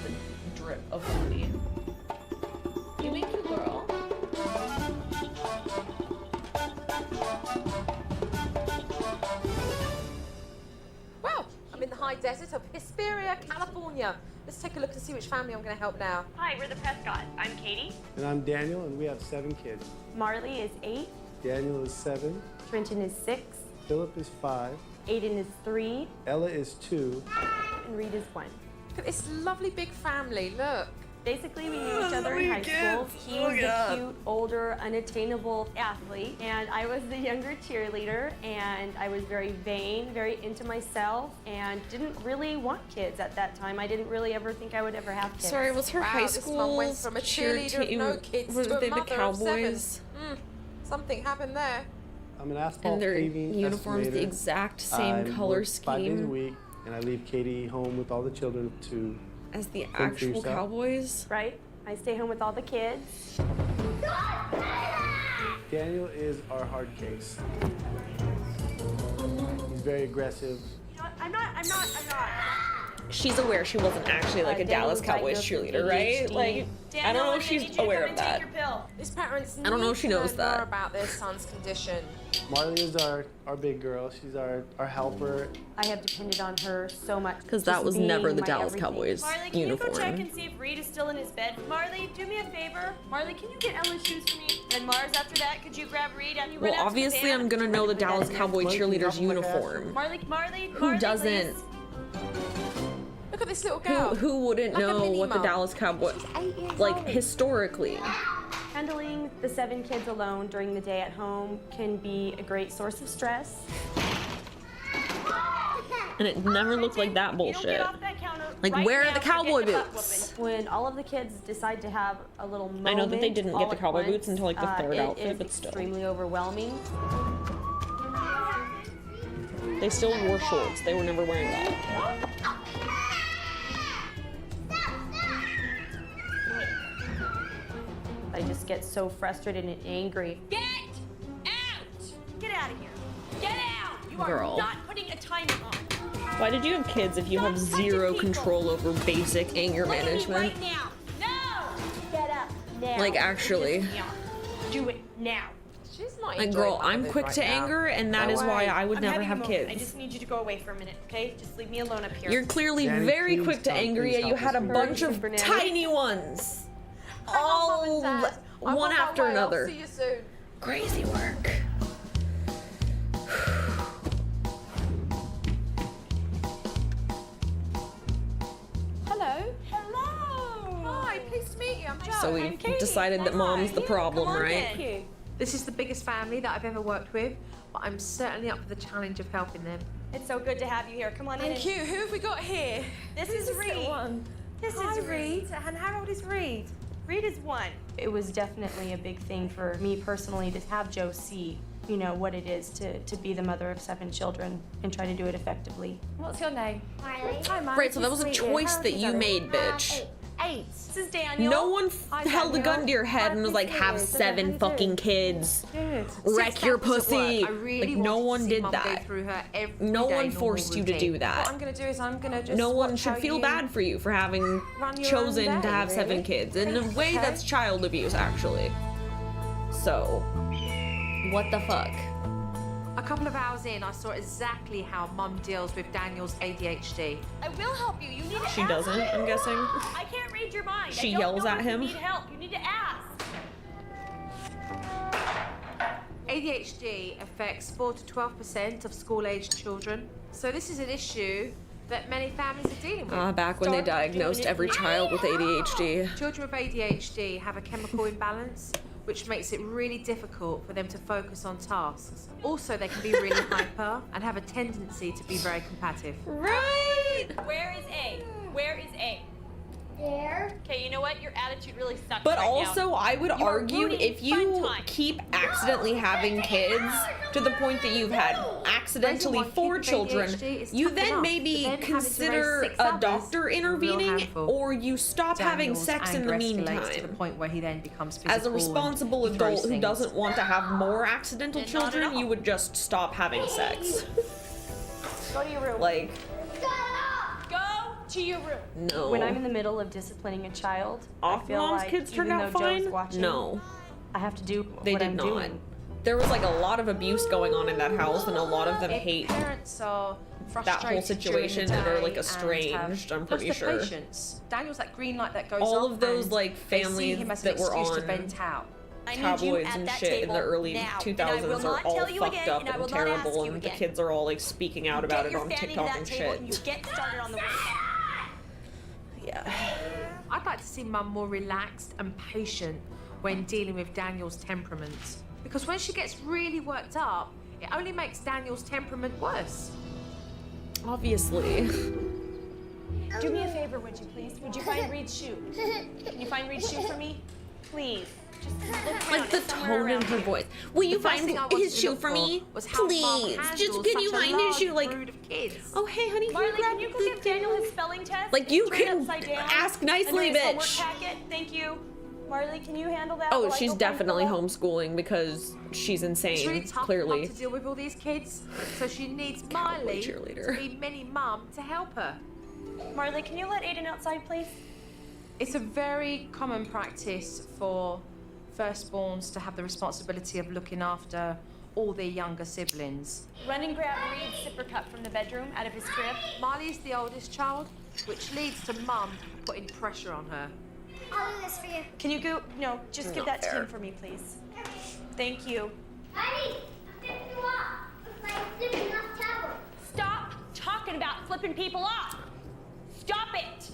on the drip of honey. You make cute girl. high desert of Hesperia, California. Let's take a look and see which family I'm going to help now. Hi, we're the Prescott. I'm Katie. And I'm Daniel, and we have 7 kids. Marley is 8. Daniel is 7, Trenton is 6. Philip is 5, Aiden is 3. Ella is 2. And Reed is 1. Look at this lovely big family. Look. Basically, we knew each other in high school. He was the cute, older, unattainable athlete, and I was the younger cheerleader, and I was very vain, very into myself, and didn't really want kids at that time. I didn't really ever think I would ever have kids. Sorry, was her Wow, high this mum school went from a cheerleader of no kids was to a they the mother of 7. Cowboys? Something happened there. I'm an asphalt And their paving uniforms the estimator. exact same I color work 5 days a scheme week, and I leave Katie home with all the children to as the for actual yourself. Cowboys. Right? I stay home with all the kids. Daniel is our hard case. He's very aggressive. You know what? I'm not. She's aware she wasn't actually like a Daniel Dallas was Cowboys diagnosed with cheerleader, right? ADHD. Like, I don't know if she's aware of that. This parents I don't know need if she to knows learn that. more about their son's condition. Marley is our big girl. She's our helper. I have depended on her so much. 'Cause that just was never being the my Dallas everything. Cowboys Marley, can uniform. you go check and see if Reed is still in his bed? Marley, do me a favor. Marley, can you get Ella's shoes for me? And Mars, after that, could you grab Reed? And you Well, run out to the obviously, van? I'm gonna know the Dallas Cowboy Monkey cheerleader's off my ass. uniform. Marley, Who doesn't? please. Look at this little girl. Who wouldn't Like a know mini what the mom. Dallas Cowboy, She's 8 years like old. historically? Handling the 7 kids alone during the day at home can be a great source of stress. And it never looked like that You don't bullshit. get off that counter Like, right where are now, the you're cowboy getting a butt boots? whooping. When all of the kids decide to have a little moment I know that they didn't all get the at cowboy once, boots until, like, the third it outfit, is but still. extremely overwhelming. They still wore shorts. They were never wearing that. I just get so frustrated and angry. Get out! Get out of here. Get out! You Girl. are not putting a timer on. Why did you have kids if you have Stop touching zero people. control over basic anger Look at me management? right now. No! Get up now. Like, actually. Just now. Do it now. She's not Like, enjoying girl, I'm motherhood quick right to now. anger, and that No is why way. I would I'm never having a have moment. kids. I just need you to go away for a minute, okay? Just leave me alone up here. You're clearly Danny, very please quick to stop, anger, please yet you stop had a this bunch minute. of Banana. tiny ones. Hang on, Mum All and Dad. I'm one on my after way. I'll another. see you soon. Crazy work. Hello. Hello! Hi, pleased to meet you. I'm Jo. So we decided that mom's the problem, right? Thank you. This is the biggest family that I've ever worked with, but I'm certainly up for the challenge of helping them. It's so good to have you here. Come on in. Thank you. Who have we got here? This is Reed. This is Reed. And how old is Reed? Reed is 1. It was definitely a big thing for me personally to have Joe see, you know, what it is to be the mother of 7 children and try to do it effectively. What's your name? Marley. Hi, Mum. Right, so that was a Nice to meet you. choice How that old you is made, bitch. 8. 8. This is Daniel. No one Hi, held a gun Daniel. to your head and was like, Hi, have Daniel. 7 How fucking you kids. Good. Wreck Six your hours at work. pussy. I really Like, no wanted one to see did Mum that. Go through her every No day one normal forced you to routine. do that. What I'm going to do is I'm going to just No one watch should how feel you bad for you for having run your chosen own to day, have 7 really. kids. In a way, Okay. that's child abuse, actually. So, what the fuck? A couple of hours in, I saw exactly how Mum deals with Daniel's ADHD. I will help you. You need to She ask. doesn't, I'm guessing. I can't read your mind. She I don't yells know at if him. You need help. You need to ask. ADHD affects 4 to 12% of school-aged children. So this is an issue that many families are dealing with. Back when they Start diagnosed doing it every now. child with ADHD. Children with ADHD have a chemical imbalance, which makes it really difficult for them to focus on tasks. Also, they can be really hyper and have a tendency to be very combative. Right! Where is A? Where is A? There. Okay, you know what? Your attitude really sucks But right also, now. I would You are argue ruining if you fun time. keep accidentally having kids to the point that you've had accidentally Raising one 4 kid with children, ADHD is you tough then enough, maybe but then having to raise consider 6 a others doctor is a real intervening, handful. or you stop having Daniel's sex in the anger escalates to the meantime. point where he then becomes physical As a responsible and he throws adult who things. doesn't want to have more accidental And not at children, all. you would just stop having sex. Go to your room. Like, Go to your room. no. When I'm in the middle of disciplining a child, I Off feel mom's like kids turned even out though Joe's fine? watching, No. I have to do They what did I'm not. doing. there was like a lot of abuse going on in that house, and a lot of them If hate parents are that whole frustrated situation during and the are like day estranged. I'm and pretty have, sure. what's the patience? Daniel's that green light that goes All off of those and like they see families him as an that were excuse to on vent out. I need you tabloids at and that shit in the table early now, 2000s and I will are not all tell you fucked again, up and I and will not ask terrible, you and the again. kids are all like speaking out about Get it your on fanny to TikTok that and table shit. and you get started on the work. Yeah. I'd like to see Mum more relaxed and patient when dealing with Daniel's temperament. Because when she gets really worked up, it only makes Daniel's temperament worse. Obviously. Do me a favor, would you please? Would you find Reed's shoe? Can you find Reed's shoe for me? Please. Just look Like around. the It's somewhere tone in around her here. voice. Will you The first find thing I wanted his to shoe look for me? was how Mum Please. handles Just can you such a find his large shoe? Like, brood of kids. oh hey honey, can Marley, you grab can you go the give Daniel his spelling test? Like, you Turn it can upside down ask nicely, and do his homework bitch. packet. Thank you. Marley, can you handle that? Oh, while I she's go find definitely Philip? homeschooling because she's insane. It's really tough clearly. to deal with all these kids, so she needs Cowboy Miley cheerleader. to be mini mum to help her. Marley, can you let Aiden outside, please? It's a very common practice for firstborns to have the responsibility of looking after all their younger siblings. Run and grab Reed's zipper cup from the bedroom out of his crib. Miley's the oldest child, which leads to Mum putting pressure on her. I'll do this for you. Can you go? No, just give Not that to fair. him for me, please. Thank you. Honey, I'm flipping you off. It's like flipping off towels. Stop talking about flipping people off. Stop it.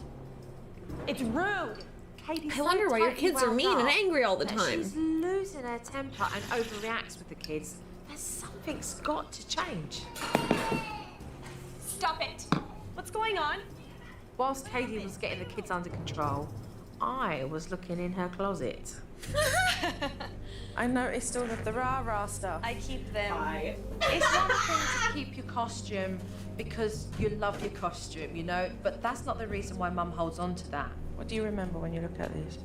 It's rude. Katie's I so wonder why your tightly kids are wound mean and up angry all the that time. She's losing her temper and overreacts with the kids. Something's got to change. Stop it. What's going on? Whilst Katie was getting the kids under control, I was looking in her closet. I noticed all of the rah-rah stuff. I keep them. It's one thing to keep your costume because you love your costume, you know, but that's not the reason why Mum holds on to that. What do you remember when you look at this?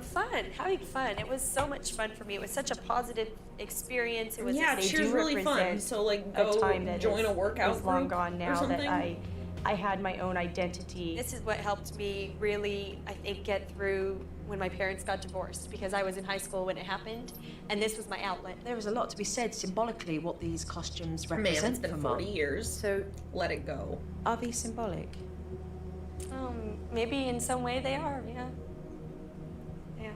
Fun, having fun. It was so much fun for me. It was such a positive experience. It was Yeah, they cheer's do really fun. represent So like a go time that join is- a workout is long group gone or now that something. I had my own identity. This is what helped me really, I think, get through when my parents got divorced, because I was in high school when it happened, and this was my outlet. There is a lot to be said symbolically what these costumes Man, represent it's been for 40 Mum. years. So, Let it go. are these symbolic? Maybe in some way they are, yeah. Yeah.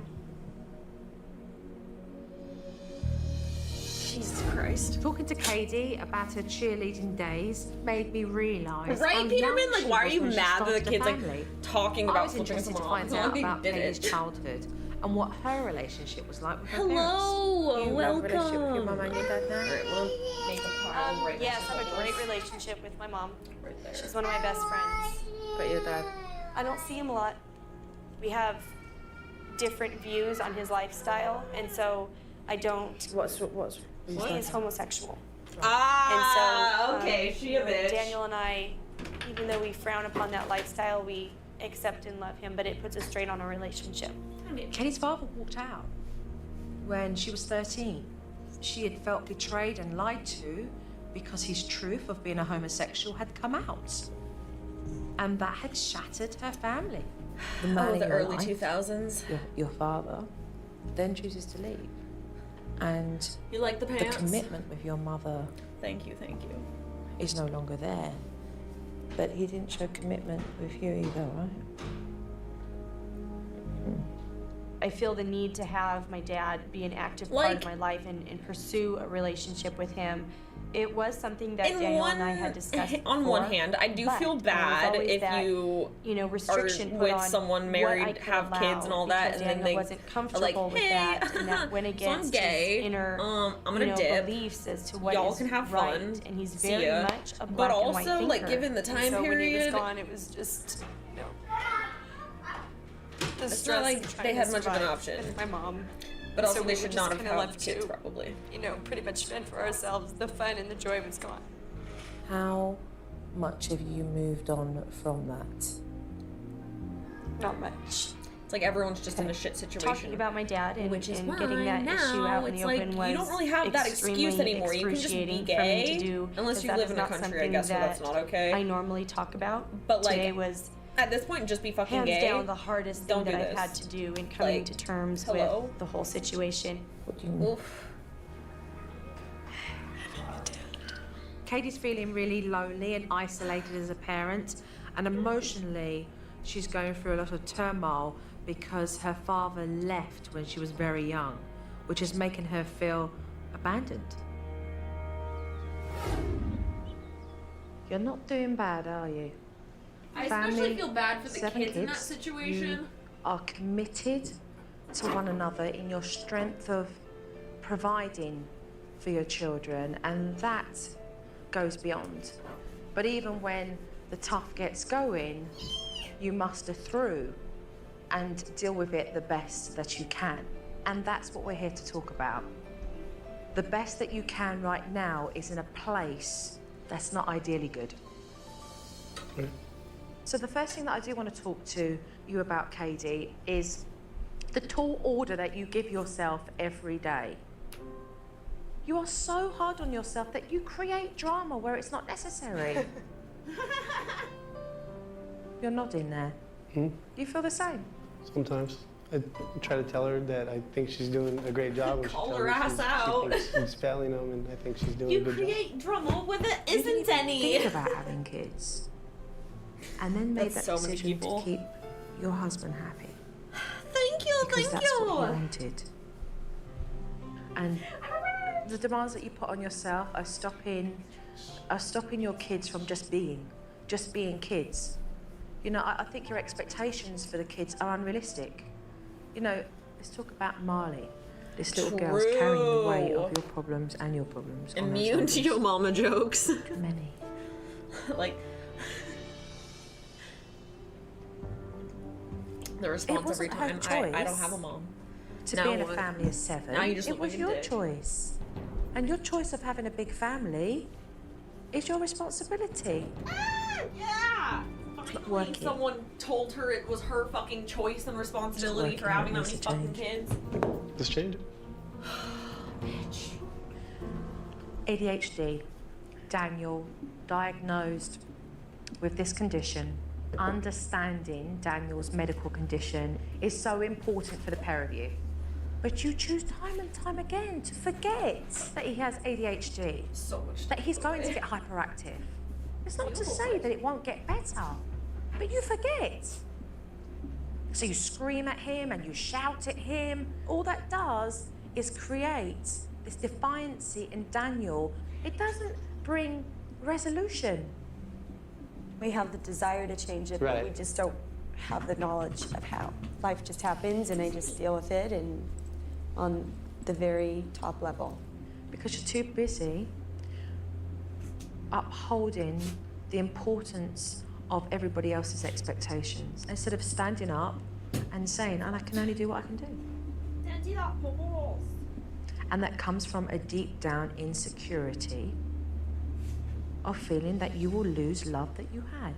Jesus Christ. Talking to Katie about her cheerleading days made me realise Right, how young Peterman? Like, she why are was you when she mad that started the a kid's like family. talking I about was flipping interested to someone off? find It's not out like about they did Katie's it. childhood and what her relationship was like with her Hello, parents. welcome. You have a relationship with your mum and your dad now? Alright, well, make a pile right Yes, next I to have a great this. relationship with my mom. Right there. She's one of my best friends. But your dad? I don't see him a lot. We have different views on his lifestyle, and so I don't. What's He is homosexual. Ah, And so, okay, she a bitch. Daniel and I, even though we frown upon that lifestyle, we accept and love him, but it puts a strain on our relationship. Katie's father walked out when she was 13. She had felt betrayed and lied to because his truth of being a homosexual had come out. And that had shattered her family. The man Oh, in the your early life, 2000s. your father, then chooses to leave. And You like the the pants? commitment with your mother Thank you, thank you. is no longer there. But he didn't show commitment with you either, right? I feel the need to have my dad be an active part of my life and pursue a relationship with him. It was something that Daniel and I had discussed on before, one hand, I do but feel there was bad always if that, you know, are restriction put with on someone what married, I could have allow kids and all that, because and then Daniel they wasn't are like, comfortable with hey, that, and that went so I'm against gay. his inner I'm gonna dip. beliefs as to what Y'all is can have right, fun. and he's See very ya. much a But black and white also, like, thinker. given the And time so when he was period- gone, it was just, you know, the It's stress not like of trying they to had much of an survive option. with my mom. But also, So they we were should just not have kinda had left kids, to, probably. you know, pretty much fend for ourselves. The fun and the joy was gone. How much have you moved on from that? Not much. It's like everyone's just in a shit situation. Talking about my dad and, Which is and why getting that now issue out in it's the like, open you was don't really have that excuse extremely anymore. You can just be excruciating for me gay, to do, unless 'cause you that live is in a not country, I something guess, where that's that not okay. I normally talk about. But, like, today was At this point, just be fucking hands gay. down the hardest thing Don't that do I've this. had to do in coming Like, to terms hello? with the whole situation. What do you mean? Oof. Katie's feeling really lonely and isolated as a parent, and emotionally, she's going through a lot of turmoil because her father left when she was very young, which is making her feel abandoned. You're not doing bad, are you? I Family, especially feel bad for the 7 kids in that kids, situation. You are committed to one another in your strength of providing for your children, and that goes beyond. But even when the tough gets going, you muster through and deal with it the best that you can. And that's what we're here to talk about. The best that you can right now is in a place that's not ideally good. Right. So the first thing that I do want to talk to you about, Katie, is the tall order that you give yourself every day. You are so hard on yourself that you create drama where it's not necessary. You're nodding there. Do you feel the same? Sometimes. I try to tell her that I think she's doing a great job. Call her ass out. She thinks she's failing them, and I think she's doing You a good job. create drama where there You isn't didn't even any. think about having kids, and then made That's that so many decision people. to keep your husband happy Thank you, because thank that's what he you. wanted. And the demands that you put on yourself are stopping your kids from just being kids. You know, I think your expectations for the kids are unrealistic. You know, let's talk about Marley. This little girl's carrying the weight of your problems and your problems. on her Immune to shoulders. your mama jokes. Too many. Like, the response every wasn't her time, I don't choice. have a mom. To Now be in a what? family of 7, Now you just it look was like a your dick. choice. And your choice of having a big family is your responsibility. Yeah! not working. Someone told her it was her fucking choice and responsibility for working. having It that many needs to fucking change. kids. Let's change it. ADHD, Daniel, diagnosed with this condition. Understanding Daniel's medical condition is so important for the pair of you. But you choose time and time again to forget that he has ADHD, So much. that he's going to get hyperactive. It's not to say that it won't get better, but you forget. So you scream at him and you shout at him. All that does is create this defiancy in Daniel. It doesn't bring resolution. We have the desire to change it, but Right. we just don't have the knowledge of how. Life just happens and I just deal with it and on the very top level. Because you're too busy upholding the importance of everybody else's expectations instead of standing up and saying, and I can only do what I can do. And that comes from a deep down insecurity of feeling that you will lose love that you had.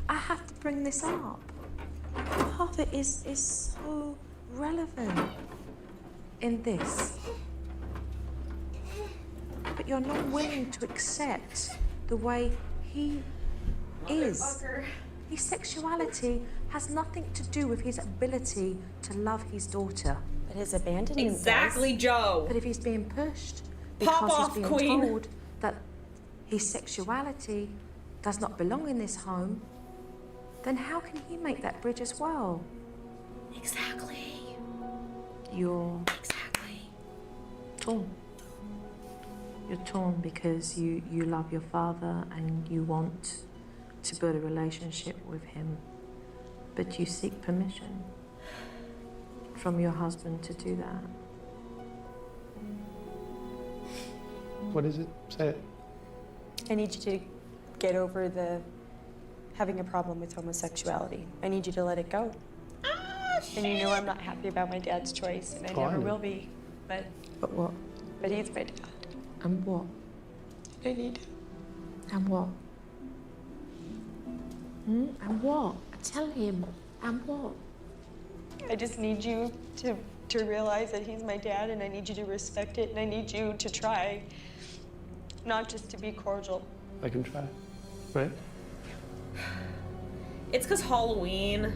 I have to bring this up. Father is so relevant in this. But you're not willing to accept the way he is. His sexuality has nothing to do with his ability to love his daughter. But his abandonment Exactly, Joe. But if he's being pushed Pop because off, he's being Queen. told that his sexuality does not belong in this home, then how can he make that bridge as well? Exactly. You're Exactly. torn. You're torn because you love your father and you want to build a relationship with him, but you seek permission from your husband to do that. What is it? Say it. I need you to get over the having a problem with homosexuality. I need you to let it go. And you know I'm not happy about my dad's choice, and I Oh, I never know. will be. But But he's my dad. and what? I need him. And what? And what? Tell him. And what? I just need you to realize that he's my dad, and I need you to respect it, and I need you to try not just to be cordial. I can try. Right? It's because Halloween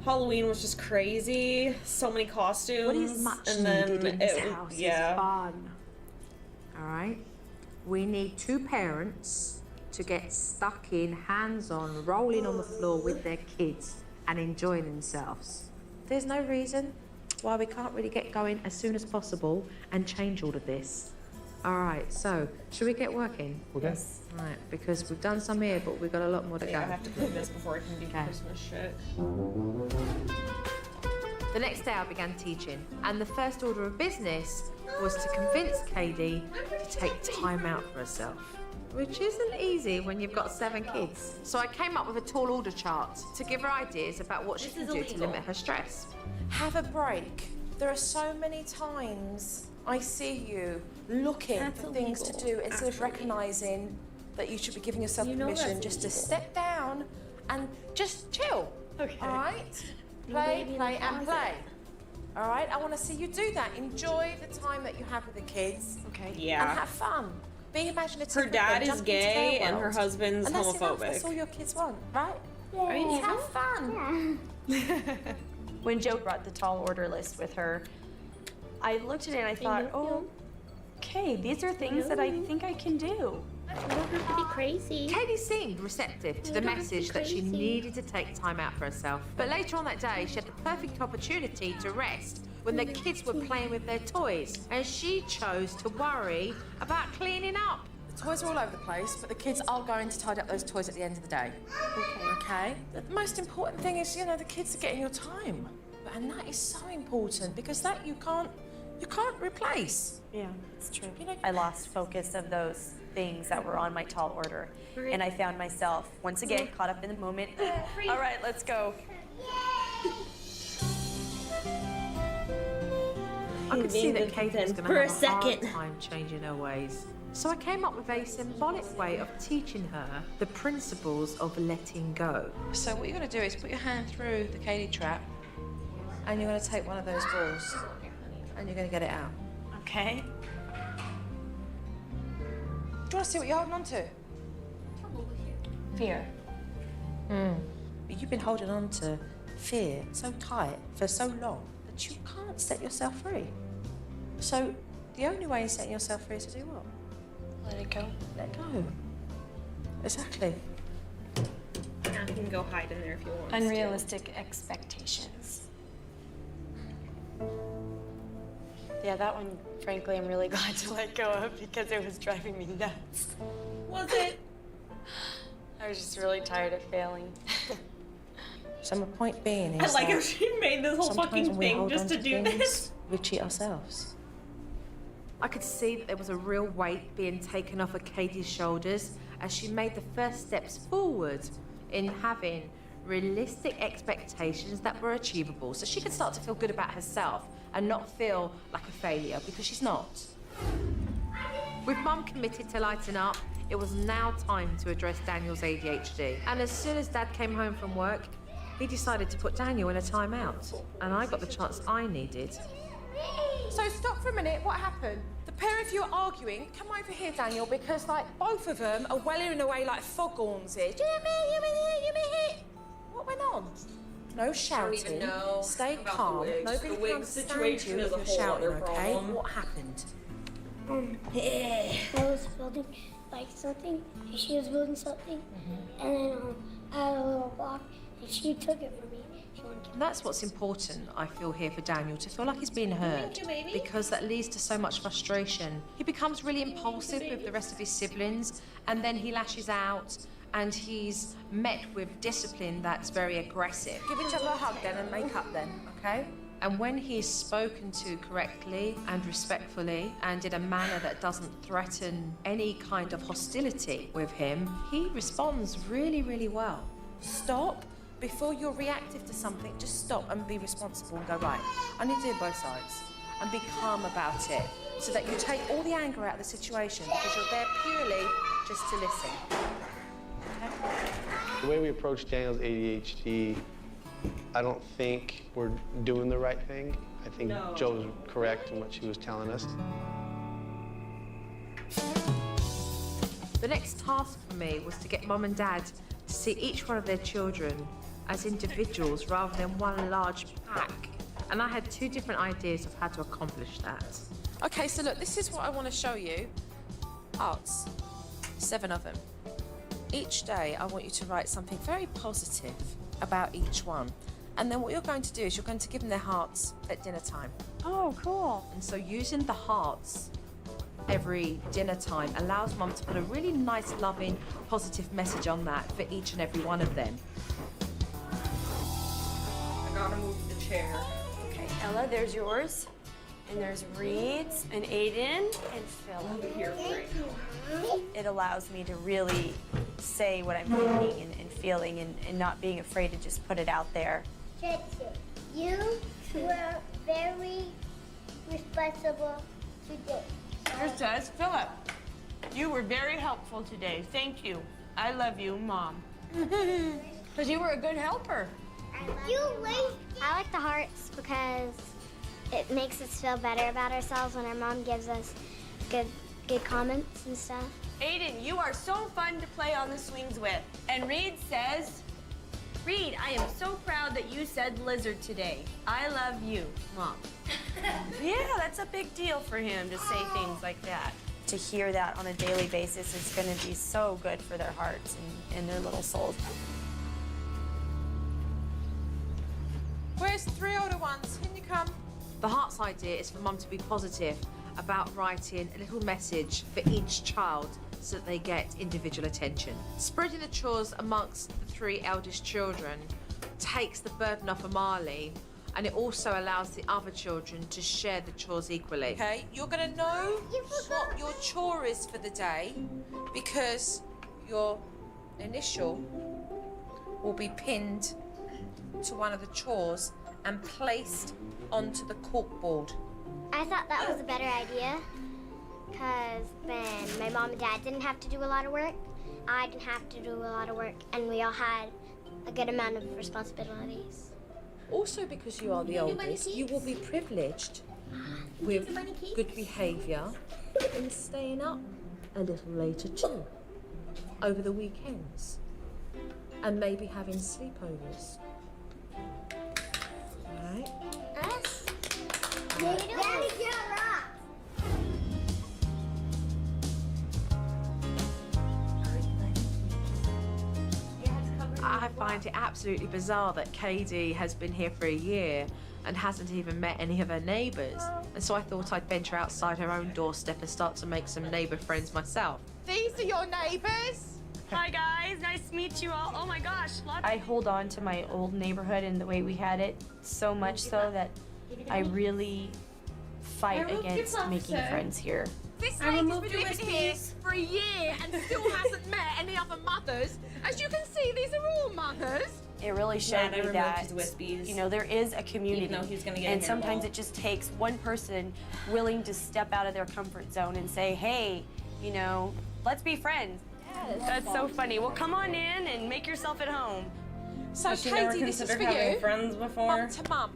was just crazy. So many costumes. What is much and then needed in this it, house yeah. is fun. All right? We need 2 parents to get stuck in, hands-on, rolling on the floor with their kids and enjoying themselves. There's no reason why we can't really get going as soon as possible and change all of this. All right, so should we get working? Okay. Right, because we've done some here, but we've got a lot more to Yeah, I go. have to clean this before I can do Christmas shit. The next day I began teaching, and the first order of business was to convince Katie to take time out for herself, which isn't easy when you've got 7 kids. So I came up with a tall order chart to give her ideas about what she can do to limit her stress. Have a break. There are so many times I see you looking for things to do instead of recognizing that you should be giving yourself permission just to step down and just chill. Okay. All right? Play, play, and play. All right? I want to see you do that. Enjoy the time that you have with the kids. Okay. Yeah. And have fun. Be imaginative. Her with dad them, is jump into gay their and her world. husband's And that's enough. homophobic. That's all your kids want, right? Yeah. Have fun. When Joe brought the tall order list with her, I looked at it and I thought, oh, okay, these are things that I think I can do. You don't have to be crazy. Katie seemed receptive to the message that she needed to take time out for herself. But later on that day, she had the perfect opportunity to rest when the kids were playing with their toys, and she chose to worry about cleaning up. The toys are all over the place, but the kids are going to tidy up those toys at the end of the day. Okay. The most important thing is, the kids are getting your time. And that is so important because that you can't replace. Yeah, it's true. I lost focus of those things that were on my tall order. And I found myself, once again, caught up in the moment. All right, let's go. I could see that Katie was going to have a hard time changing her ways. So I came up with a symbolic way of teaching her the principles of letting go. So what you're going to do is put your hand through the Katie trap and you're going to take one of those balls and you're going to get it out. Okay. Do you want to see what you're holding on to? Fear. But you've been holding on to fear so tight for so long that you can't set yourself free. So the only way in setting yourself free is to do what? Let it go. Let go. Exactly. Yeah, you can go hide in there if you want. Unrealistic expectations. Yeah, that one, frankly, I'm really glad to let go of because it was driving me nuts. Was it? I was just really tired of failing. So my point being I is like how that she made this whole sometimes fucking when we thing hold just on to do things, this. we cheat ourselves. I could see that there was a real weight being taken off of Katie's shoulders as she made the first steps forward in having realistic expectations that were achievable, so she could start to feel good about herself and not feel like a failure, because she's not. With Mum committed to lighten up, it was now time to address Daniel's ADHD. And as soon as Dad came home from work, he decided to put Daniel in a timeout, and I got the chance I needed. So stop for a minute. What happened? The pair of you are arguing. Come over here, Daniel, because both of them are welling away like foghorns here. Jimmy. What went on? No shouting. even know Stay about the calm. wigs. Nobody The can wig understand situation you is if a you're whole shouting. other Okay. problem. What happened? I was building something, and she was building something, and then I had a little block, and she took it from me. She wanted to And that's what's important, I feel, here for Daniel, to feel like he's being heard, because that leads to so much frustration. He becomes really impulsive with the rest of his siblings, and then he lashes out, and he's met with discipline that's very aggressive. Give each other a hug then and make up then, okay? And when he is spoken to correctly and respectfully and in a manner that doesn't threaten any kind of hostility with him, he responds really, really well. Stop. Before you're reactive to something, just stop and be responsible and go, right, I need to do both sides. And be calm about it so that you take all the anger out of the situation because you're there purely just to listen. The way we approach Daniel's ADHD, I don't think we're doing the right thing. I think Joe's correct in what she was telling us. The next task for me was to get Mum and Dad to see each one of their children as individuals rather than one large pack. And I had 2 different ideas of how to accomplish that. Okay, so look, this is what I want to show you. hearts, 7 of them. Each day, I want you to write something very positive about each one. And then what you're going to do is you're going to give them their hearts at dinner time. Oh, cool. And so using the hearts every dinner time allows Mum to put a really nice, loving, positive message on that for each and every one of them. I gotta move the chair. Okay, Ella, there's yours. And there's Reed's and Aiden and Phil. Here, right. It allows me to really say what I'm thinking and feeling and not being afraid to just put it out there. You were very responsible today. Here says, Philip, you were very helpful today. Thank you. I love you, Mom. Because you were a good helper. I like the hearts because it makes us feel better about ourselves when our mom gives us good comments and stuff. Aiden, you are so fun to play on the swings with. And Reed says, Reed, I am so proud that you said lizard today. I love you, Mom. Yeah, that's a big deal for him to say things like that. To hear that on a daily basis is going to be so good for their hearts and their little souls. Where's the 3 older ones? Can you come? The hearts idea is for Mum to be positive about writing a little message for each child so that they get individual attention. Spreading the chores amongst the 3 eldest children takes the burden off of Marley, and it also allows the other children to share the chores equally. Okay, you're gonna know what your chore is for the day because your initial will be pinned to one of the chores and placed onto the corkboard. I thought that was a better idea because then my mom and dad didn't have to do a lot of work, I didn't have to do a lot of work, and we all had a good amount of responsibilities. Also, because you are the oldest, you will be privileged with good behaviour and staying up a little later too, over the weekends, and maybe having sleepovers. Alright? Us? Daddy, get a rock! I find it absolutely bizarre that Katie has been here for a year and hasn't even met any of her neighbours. And so I thought I'd venture outside her own doorstep and start to make some neighbour friends myself. These are your neighbours? Hi guys, nice to meet you all. Oh my gosh, I hold on to my old neighborhood and the way we had it so much so that I really fight against making friends here. This lady's been living here for a year and still hasn't met any other mothers. As you can see, these are all mothers. It really showed me that, you know, there is a community, Even though he's gonna get and sometimes it just takes one person willing to step out of their comfort zone and say, hey, you know, let's be friends. That's so funny. Well, come on in and make yourself at home. So, Katie, this is for you. Friends before? Mum to mum.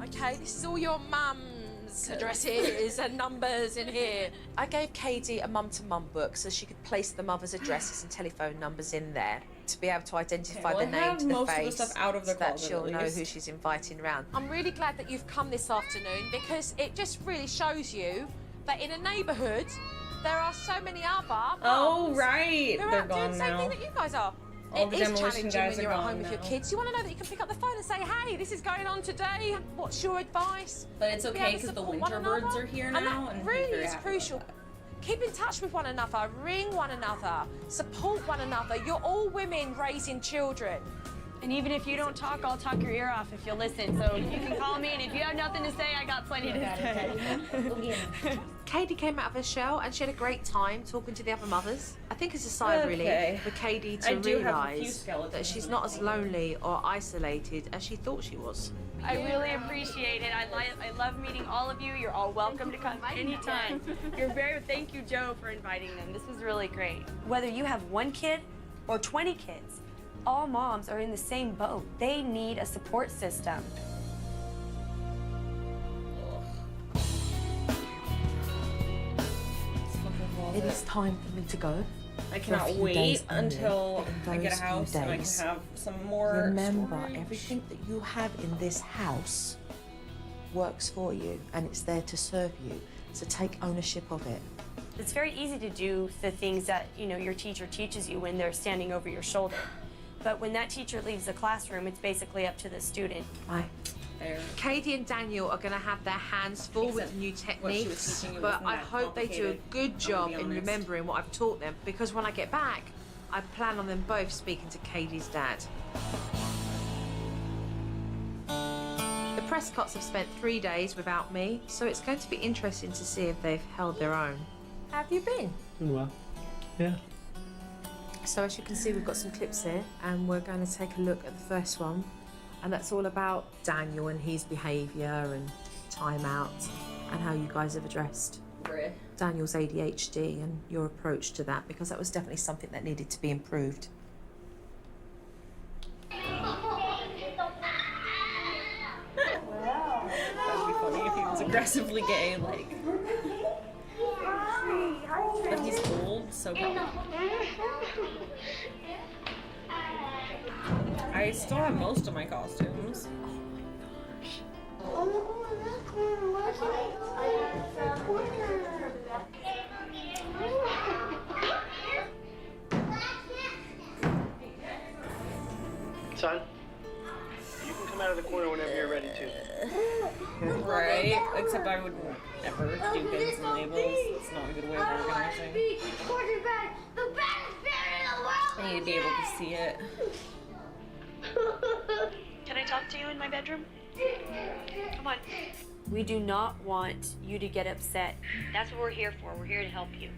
Okay, this is all your mum's addresses and numbers in here. I gave Katie a mum-to-mum book so she could place the mother's addresses and telephone numbers in there to be able to identify the name to the face so that she'll know who she's inviting around. I'm really glad that you've come this afternoon because it just really shows you that in a neighbourhood there are so many other mums Oh, right. who are They're out doing gone the same now. thing that you guys are. All It the is demolition challenging guys when are you're at gone home with your now. kids. You want to know that you can pick up the phone and say, hey, this is going on today. What's your advice? But it's Be okay able to because the support one winter birds another. are here And now. that And really he's very is happy crucial. about that. Keep in touch with one another, ring one another, support one another. You're all women raising children. And even if you don't talk, I'll talk your ear off if you'll listen. So you can call me, and if you have nothing to say, I got plenty to say. Katie came out of her shell and she had a great time talking to the other mothers. I think it's a sign of relief for Katie I to do have a few realise skeletons that she's not as lonely or isolated as she thought she was. I really appreciate it. I love meeting all of you. You're all welcome to come anytime. Thank you, Joe, for inviting them. This was really great. Whether you have 1 kid or 20 kids, all moms are in the same boat. They need a support system. It is time for me to go. I for a cannot few wait days only. until In I get a those few house and I can days, have some more remember, storage. everything that you have in this house works for you and it's there to serve you. So take ownership of it. It's very easy to do the things that, you know, your teacher teaches you when they're standing over your shoulder. But when that teacher leaves the classroom, it's basically up to the student. Right. Katie and Daniel are going to have their hands full with new techniques, but I hope they do a good job in remembering what I've taught them, because when I get back, I plan on them both speaking to Katie's dad. The Prescotts have spent 3 days without me, so it's going to be interesting to see if they've held their own. How have you been? Doing well. Yeah. So as you can see, we've got some clips here, and we're going to take a look at the first one. And that's all about Daniel and his behaviour and timeout and how you guys have addressed Daniel's ADHD and your approach to that, because that was definitely something that needed to be improved. That'd be funny if he was aggressively gay, like. But he's old, so probably. I still have most of my costumes. Son, you can come out of the corner whenever you're ready to. Right, except I would never do bins and labels. It's not a good way of organizing. I need to be able to see it. Can I talk to you in my bedroom? Come on. We do not want you to get upset. That's what we're here for. We're here to help you.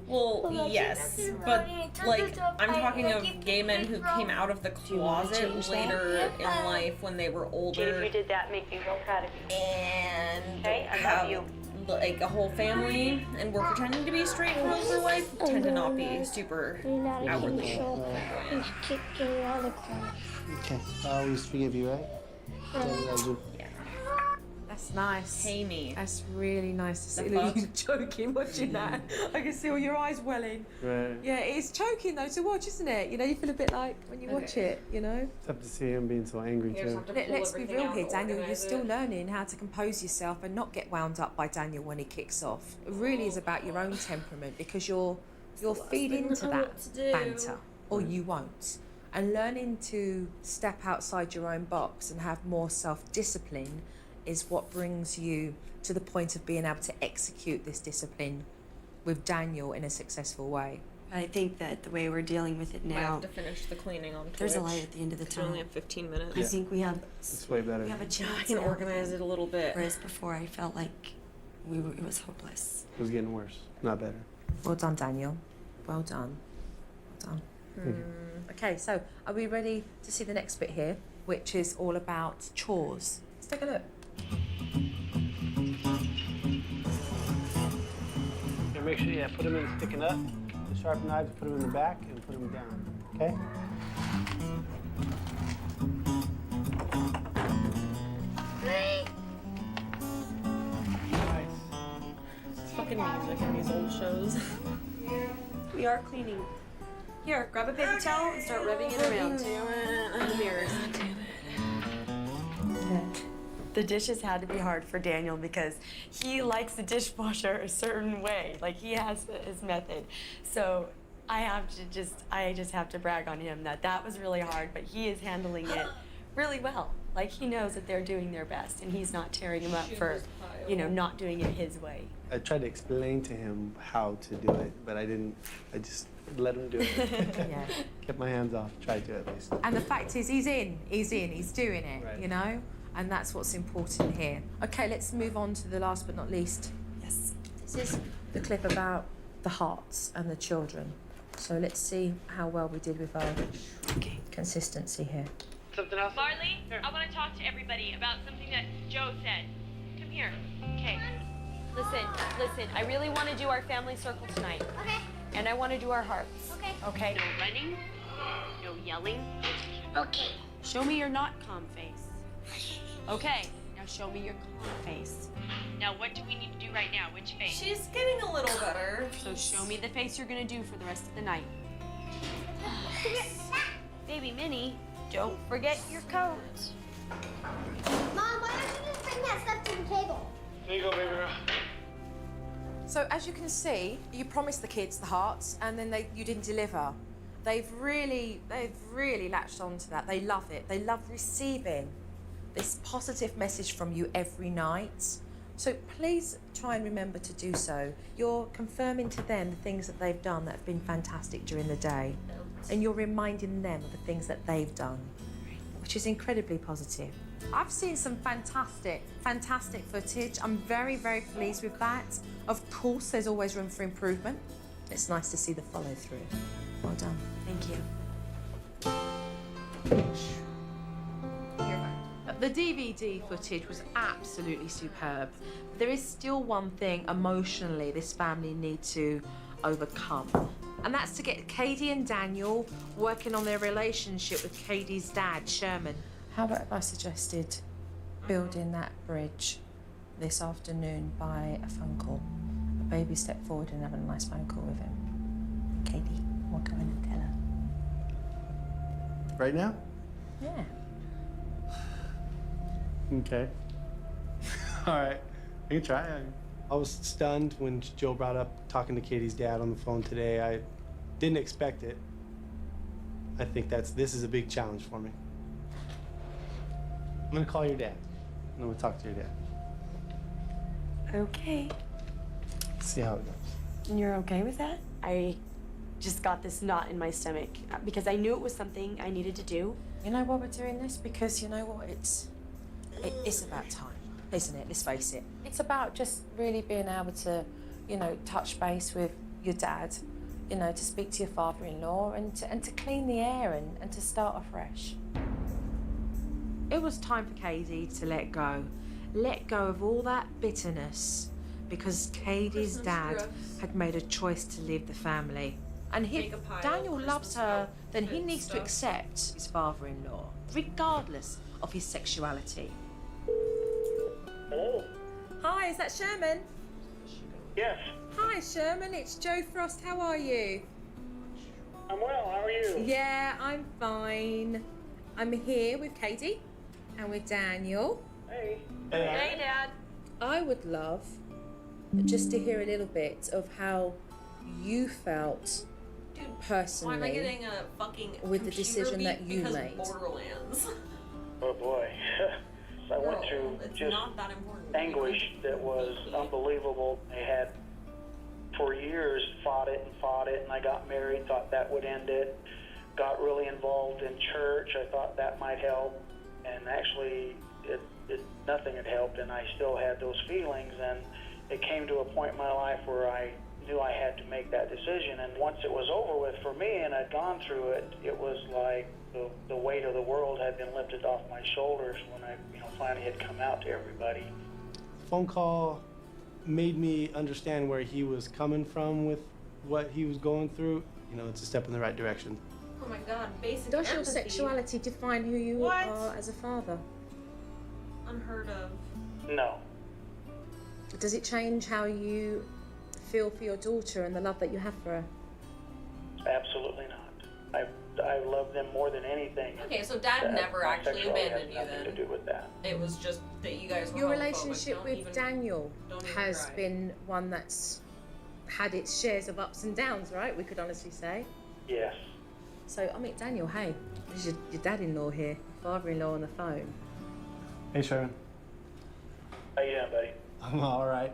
Well, yes, but like I'm talking of gay men who came out of the closet later in life when they were older. If you did that, make me real proud of you. And Okay, I love have you. like a whole family, and we're pretending to be straight for over life, tend to not be super outwardly. Okay, I always forgive you, right? Yeah. That's nice. Hey me. That's really nice to see. The Look, fuck? you joking watching that. I can see all your eyes welling. Right. Yeah, it's choking though to watch, isn't it? You know, you feel a bit like when you watch it, you know? It's tough to see him being so angry too. Let's be real here, Daniel. You're still learning how to compose yourself and not get wound up by Daniel when he kicks off. It really is about your own temperament, because you'll feed into that banter, or you won't. And learning to step outside your own box and have more self-discipline is what brings you to the point of being able to execute this discipline with Daniel in a successful way. I think that the way we're dealing with it I now, have to finish the cleaning on Twitch. there's a light at the end of the We only tunnel. have 15 minutes. I think we have It's way better. a chance. I can now. organize it a little bit. Whereas before, I felt like it was hopeless. It was getting worse, not better. Well done, Daniel. Well done. Well done. Okay, so are we ready to see the next bit here, which is all about chores? Let's take a look. And make sure, put them in sticking up. The sharp knives, put them in the back and put them down. Okay? Nice. It's fucking music in these old shows. We are cleaning. Here, grab a paper towel and start rubbing it around. In the mirrors. The dishes had to be hard for Daniel because he likes the dishwasher a certain way. Like, he has his method. So I just have to brag on him that was really hard, but he is handling it really well. Like, he knows that they're doing their best and he's not tearing him up for, not doing it his way. I tried to explain to him how to do it, but I didn't. I just let him do it. Yeah. Kept my hands off. Tried to at least. And the fact is, he's doing it, Right. you know? And that's what's important here. Okay, let's move on to the last but not least. Yes. This is the clip about the hearts and the children. So let's see how well we did with our consistency here. Something else? Marley, I want to talk to everybody about something that Joe said. Come here. Okay. Listen, I really want to do our family circle tonight. Okay. And I want to do our hearts. Okay. Okay? No running, no yelling. Okay. Show me your not calm face. Okay, now show me your calm face. Now, what do we need to do right now? Which face? She's getting a little better. So show me the face you're gonna do for the rest of the night. Baby Minnie, don't forget your coat. Mom, why don't you just bring that stuff to the table? There you go, baby girl. So as you can see, you promised the kids the hearts, and then you didn't deliver. They've really latched onto that. They love it. They love receiving this positive message from you every night. So please try and remember to do so. You're confirming to them the things that they've done that have been fantastic during the day, and you're reminding them of the things that they've done, which is incredibly positive. I've seen some fantastic footage. I'm very, very pleased with that. Of course, there's always room for improvement. It's nice to see the follow through. Well done. Thank you. The DVD footage was absolutely superb. There is still one thing emotionally this family need to overcome, and that's to get Katie and Daniel working on their relationship with Katie's dad, Sherman. How about if I suggested building that bridge this afternoon by a phone call? A baby step forward and having a nice phone call with him. Katie, we'll go in and tell her. Right now? Yeah. Okay. All right. I can try. I was stunned when Joe brought up talking to Katie's dad on the phone today. I didn't expect it. I think this is a big challenge for me. I'm gonna call your dad, and I'm gonna talk to your dad. Okay. See how it goes. And you're okay with that? I just got this knot in my stomach because I knew it was something I needed to do. You know why we're doing this? Because you know what? It's about time, isn't it? Let's face it. It's about just really being able to, touch base with your dad, to speak to your father-in-law and to clean the air and to start afresh. It was time for Katie to let go of all that bitterness, because Katie's dad had made a choice to leave the family. And if Daniel loves her, then he needs to accept his father-in-law, regardless of his sexuality. Hello? Hi, is that Sherman? Yes. Hi, Sherman, it's Jo Frost. How are you? I'm well, how are you? Yeah, I'm fine. I'm here with Katie and with Daniel. Hey. Hey, Dad. I would love just to hear a little bit of how you felt personally. Why am I getting a fucking with the decision that you made? Borderlands. Oh boy. I went through just anguish that was unbelievable. I had, for years, fought it, and I got married, thought that would end it. Got really involved in church. I thought that might help, and actually, nothing had helped, and I still had those feelings, and it came to a point in my life where I knew I had to make that decision, and once it was over with for me and I'd gone through it, it was like the weight of the world had been lifted off my shoulders when I finally had come out to everybody. Phone call made me understand where he was coming from with what he was going through. It's a step in the right direction. Oh my God, basic Does your empathy. sexuality define who you are as a father? Unheard of. No. Does it change how you feel for your daughter and the love that you have for her? Absolutely not. I love them more than anything. Okay, so Dad never actually abandoned you has nothing then. to do with that. It was just that you guys were Your homophobic. relationship Don't with even- Daniel don't even has try. been one that's had its shares of ups and downs, right? We could honestly say. Yes. So, Daniel, hey, this is your dad-in-law here, father-in-law on the phone. Hey, Sherman. How you doing, buddy? I'm all right.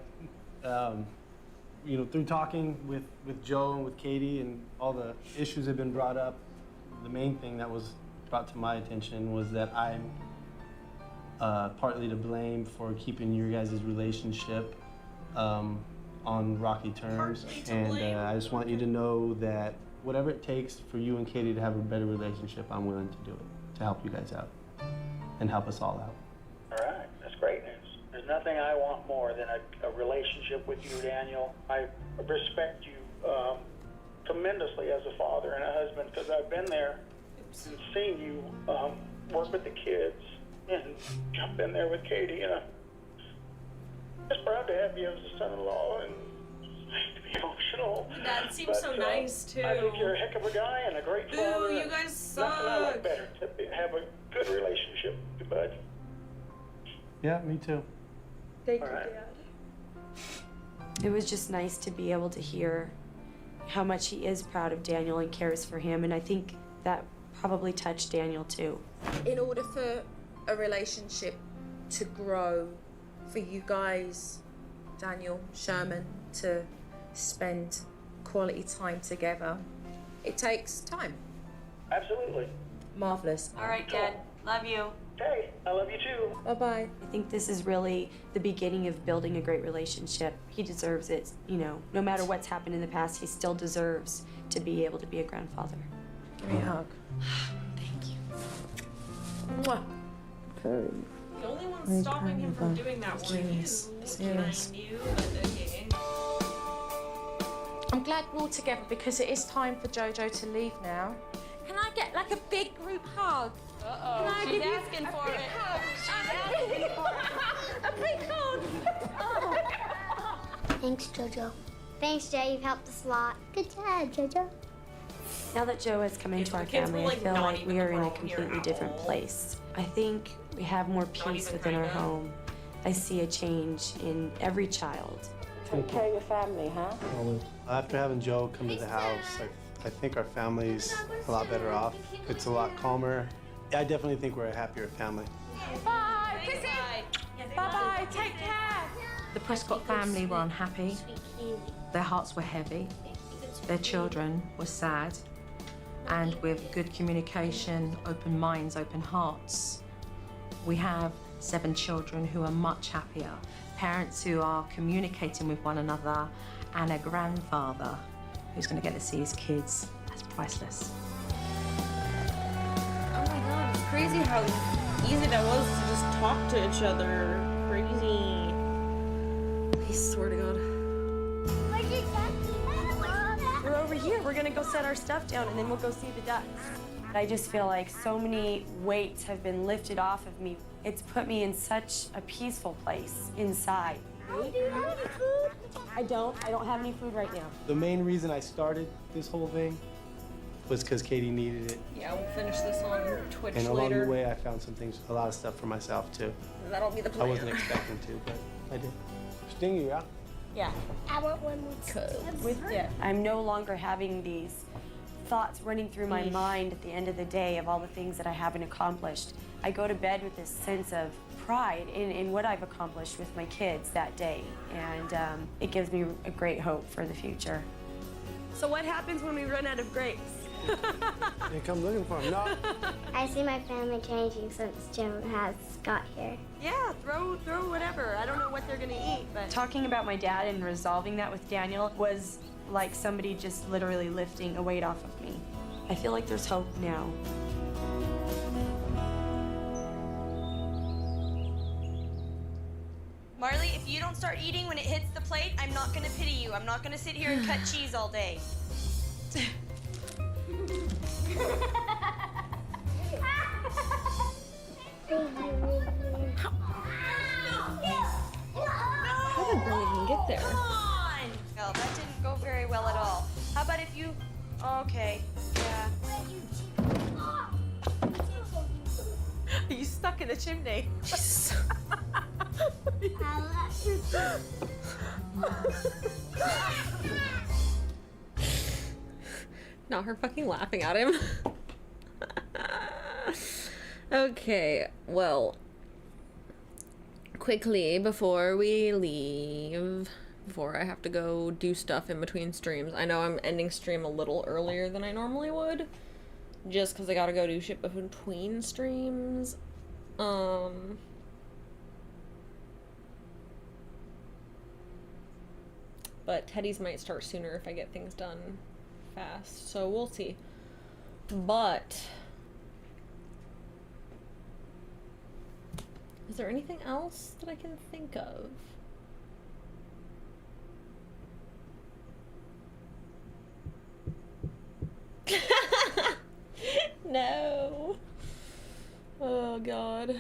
Through talking with Joe and with Katie and all the issues that have been brought up, the main thing that was brought to my attention was that I'm partly to blame for keeping your guys' relationship on rocky terms. I just want you to know that whatever it takes for you and Katie to have a better relationship, I'm willing to do it, to help you guys out and help us all out. All right, that's great news. There's nothing I want more than a relationship with you, Daniel. I respect you tremendously as a father and a husband, because I've been there and seen you work with the kids and jump in there with Katie, and I'm just proud to have you as a son-in-law, and to be emotional. Dad seems so nice too. I think you're a heck of a guy and a great father. Ooh, you and guys nothing I like suck. better to have a good relationship with you, bud. Yeah, me too. Thank All you, right. Dad. It was just nice to be able to hear how much he is proud of Daniel and cares for him, and I think that probably touched Daniel too. In order for a relationship to grow, for you guys, Daniel, Sherman, to spend quality time together, it takes time. Absolutely. Marvelous. All right, Dad. Love you. Hey, I love you too. Bye-bye. I think this is really the beginning of building a great relationship. He deserves it, you know, no matter what's happened in the past, he still deserves to be able to be a grandfather. Give me a hug. Thank you. Mwah. The only one stopping him from doing that were you. Serious. And I knew, but okay. I'm glad we're all together because it is time for Jojo to leave now. Can I get like a big group hug? Uh-oh, she's asking for it. She's asking for it. A big hug! Thanks, Jojo. Thanks, Jay. You've helped us a lot. Good job, Jojo. Now that Joe has come into the our kids were, family, I like, feel not like even we are in a grown here completely at different all. place. I think we have more peace even within our kinda. home. I see a change in every child. Take care of your family, huh? After having Joe come to the house, I think our family's a lot better off. It's a lot calmer. I definitely think we're a happier family. Bye, Kissy. Bye-bye, take care. The Prescott family were unhappy. Their hearts were heavy. Their children were sad. And with good communication, open minds, open hearts, we have 7 children who are much happier. Parents who are communicating with one another, and a grandfather who's going to get to see his kids. That's priceless. Oh my god, it's crazy how easy that was to just talk to each other. Crazy. I swear to God. We're over here. We're gonna go set our stuff down and then we'll go see the ducks. I just feel like so many weights have been lifted off of me. It's put me in such a peaceful place inside. Do you have any food? I don't have any food right now. The main reason I started this whole thing was because Katie needed it. Yeah, we'll finish this on Twitch And along later. the way, I found some things, a lot of stuff for myself too. That'll be the I plan. wasn't expecting to, but I did. Sting you, yeah? Yeah. I want one with With dip. I'm no longer having these thoughts running through my mind at the end of the day of all the things that I haven't accomplished. I go to bed with this sense of pride in what I've accomplished with my kids that day, and it gives me a great hope for the future. So what happens when we run out of grapes? They come looking for him. No. I see my family changing since Joe has got here. Yeah, throw whatever. I don't know what they're gonna eat, but Talking about my dad and resolving that with Daniel was like somebody just literally lifting a weight off of me. I feel like there's hope now. Marley, if you don't start eating when it hits the plate, I'm not gonna pity you. I'm not gonna sit here and cut cheese all day. How did Billy even get there? Come on! Well, that didn't go very well at all. How about if you... Okay, yeah. Are you stuck in the chimney? Not her fucking laughing at him. Okay, well, quickly before we leave, before I have to go do stuff in between streams. I know I'm ending stream a little earlier than I normally would, just because I gotta go do shit between streams. But Teddy's might start sooner if I get things done fast, so we'll see. But is there anything else that I can think of? No. Oh God.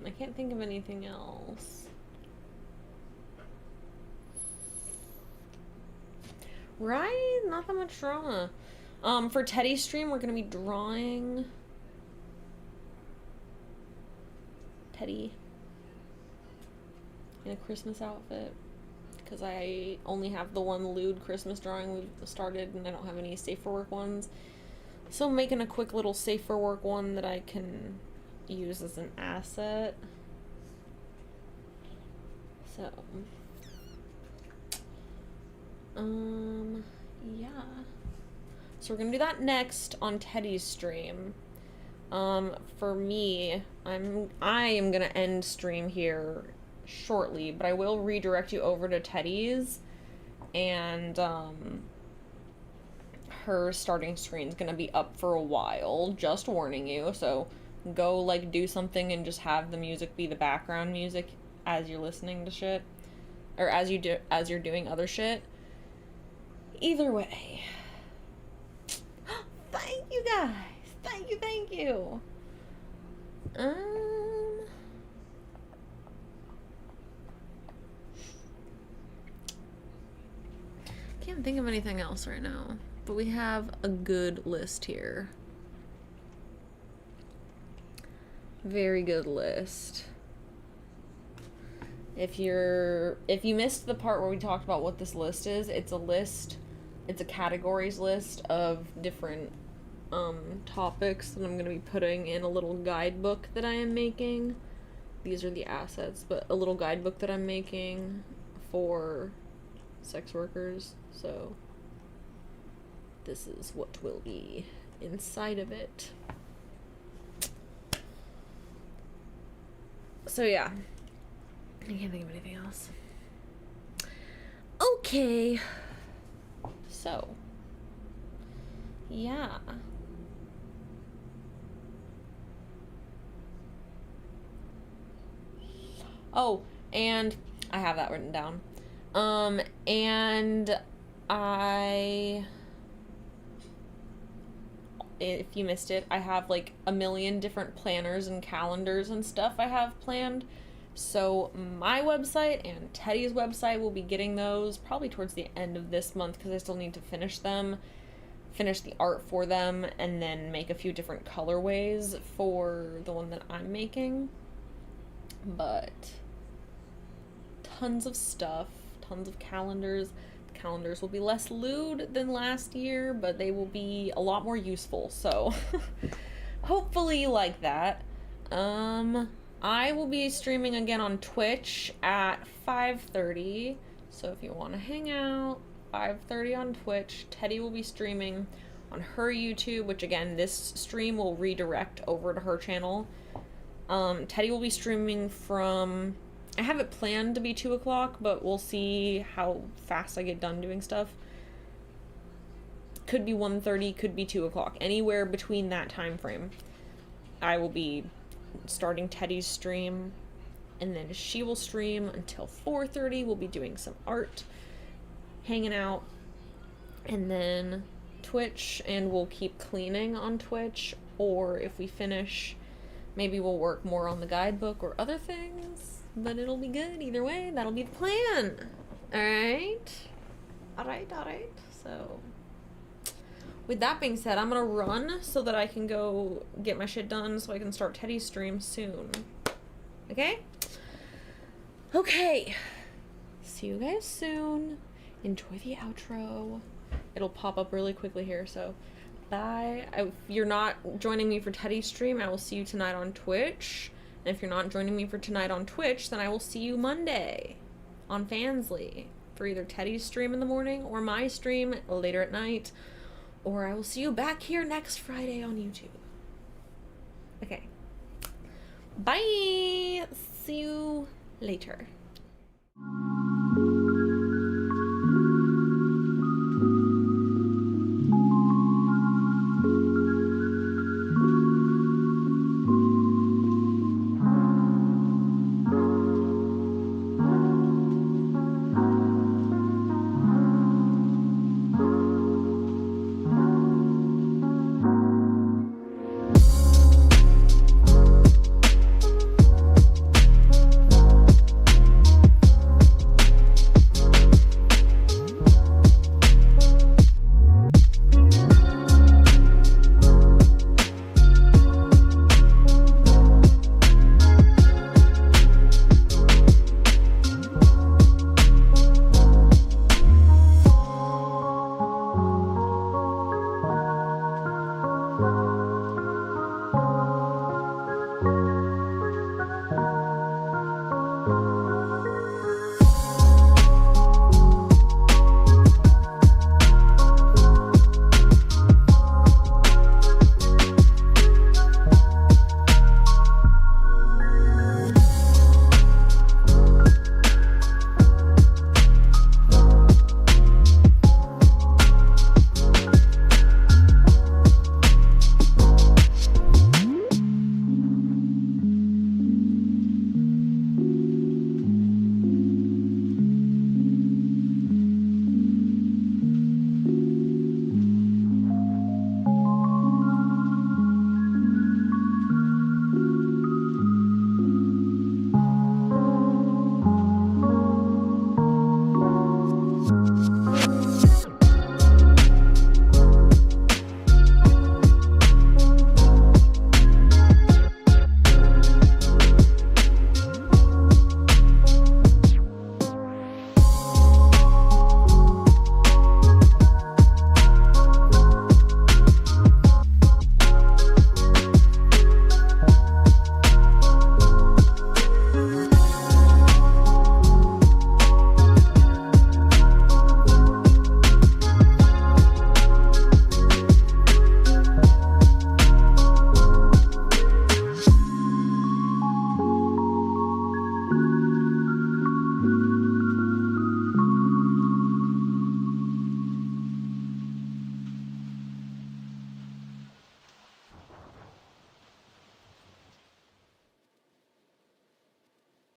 I can't think of anything else. Right? Not that much drama. For Teddy's stream, we're gonna be drawing Teddy in a Christmas outfit. Because I only have the one lewd Christmas drawing we've started, and I don't have any safe for work ones. So I'm making a quick little safe for work one that I can use as an asset. So, yeah. So we're gonna do that next on Teddy's stream. For me, I am gonna end stream here shortly, but I will redirect you over to Teddy's, and her starting screen's gonna be up for a while, just warning you. So go like do something and just have the music be the background music as you're listening to shit, or as you're doing other shit. Either way, thank you guys, thank you. Can't think of anything else right now, but we have a good list here. Very good list. If you missed the part where we talked about what this list is, it's a categories list of different topics that I'm going to be putting in a little guidebook that I am making. These are the assets, but a little guidebook that I'm making for sex workers. So this is what will be inside of it. So yeah, I can't think of anything else. Okay, so yeah. Oh, and I have that written down. And if you missed it, I have like a million different planners and calendars and stuff I have planned. So my website and Teddy's website will be getting those probably towards the end of this month, because I still need to finish them, finish the art for them, and then make a few different colorways for the one that I'm making. But tons of stuff, tons of calendars. The calendars will be less lewd than last year, but they will be a lot more useful, so hopefully you like that. I will be streaming again on Twitch at 5:30, so if you want to hang out, 5:30 on Twitch. Teddy will be streaming on her YouTube, which again, this stream will redirect over to her channel. Teddy will be streaming from, I have it planned to be 2 o'clock, but we'll see how fast I get done doing stuff. Could be 1:30, could be 2 o'clock. Anywhere between that time frame, I will be starting Teddy's stream, and then she will stream until 4:30. We'll be doing some art, hanging out, and then Twitch, and we'll keep cleaning on Twitch, or if we finish, maybe we'll work more on the guidebook or other things, but it'll be good either way. That'll be the plan. Alright. So with that being said, I'm gonna run so that I can go get my shit done so I can start Teddy's stream soon. Okay? See you guys soon. Enjoy the outro. It'll pop up really quickly here, so bye. If you're not joining me for Teddy's stream, I will see you tonight on Twitch. And if you're not joining me for tonight on Twitch, then I will see you Monday on Fansly for either Teddy's stream in the morning or my stream later at night. Or I will see you back here next Friday on YouTube. Okay. Bye! See you later.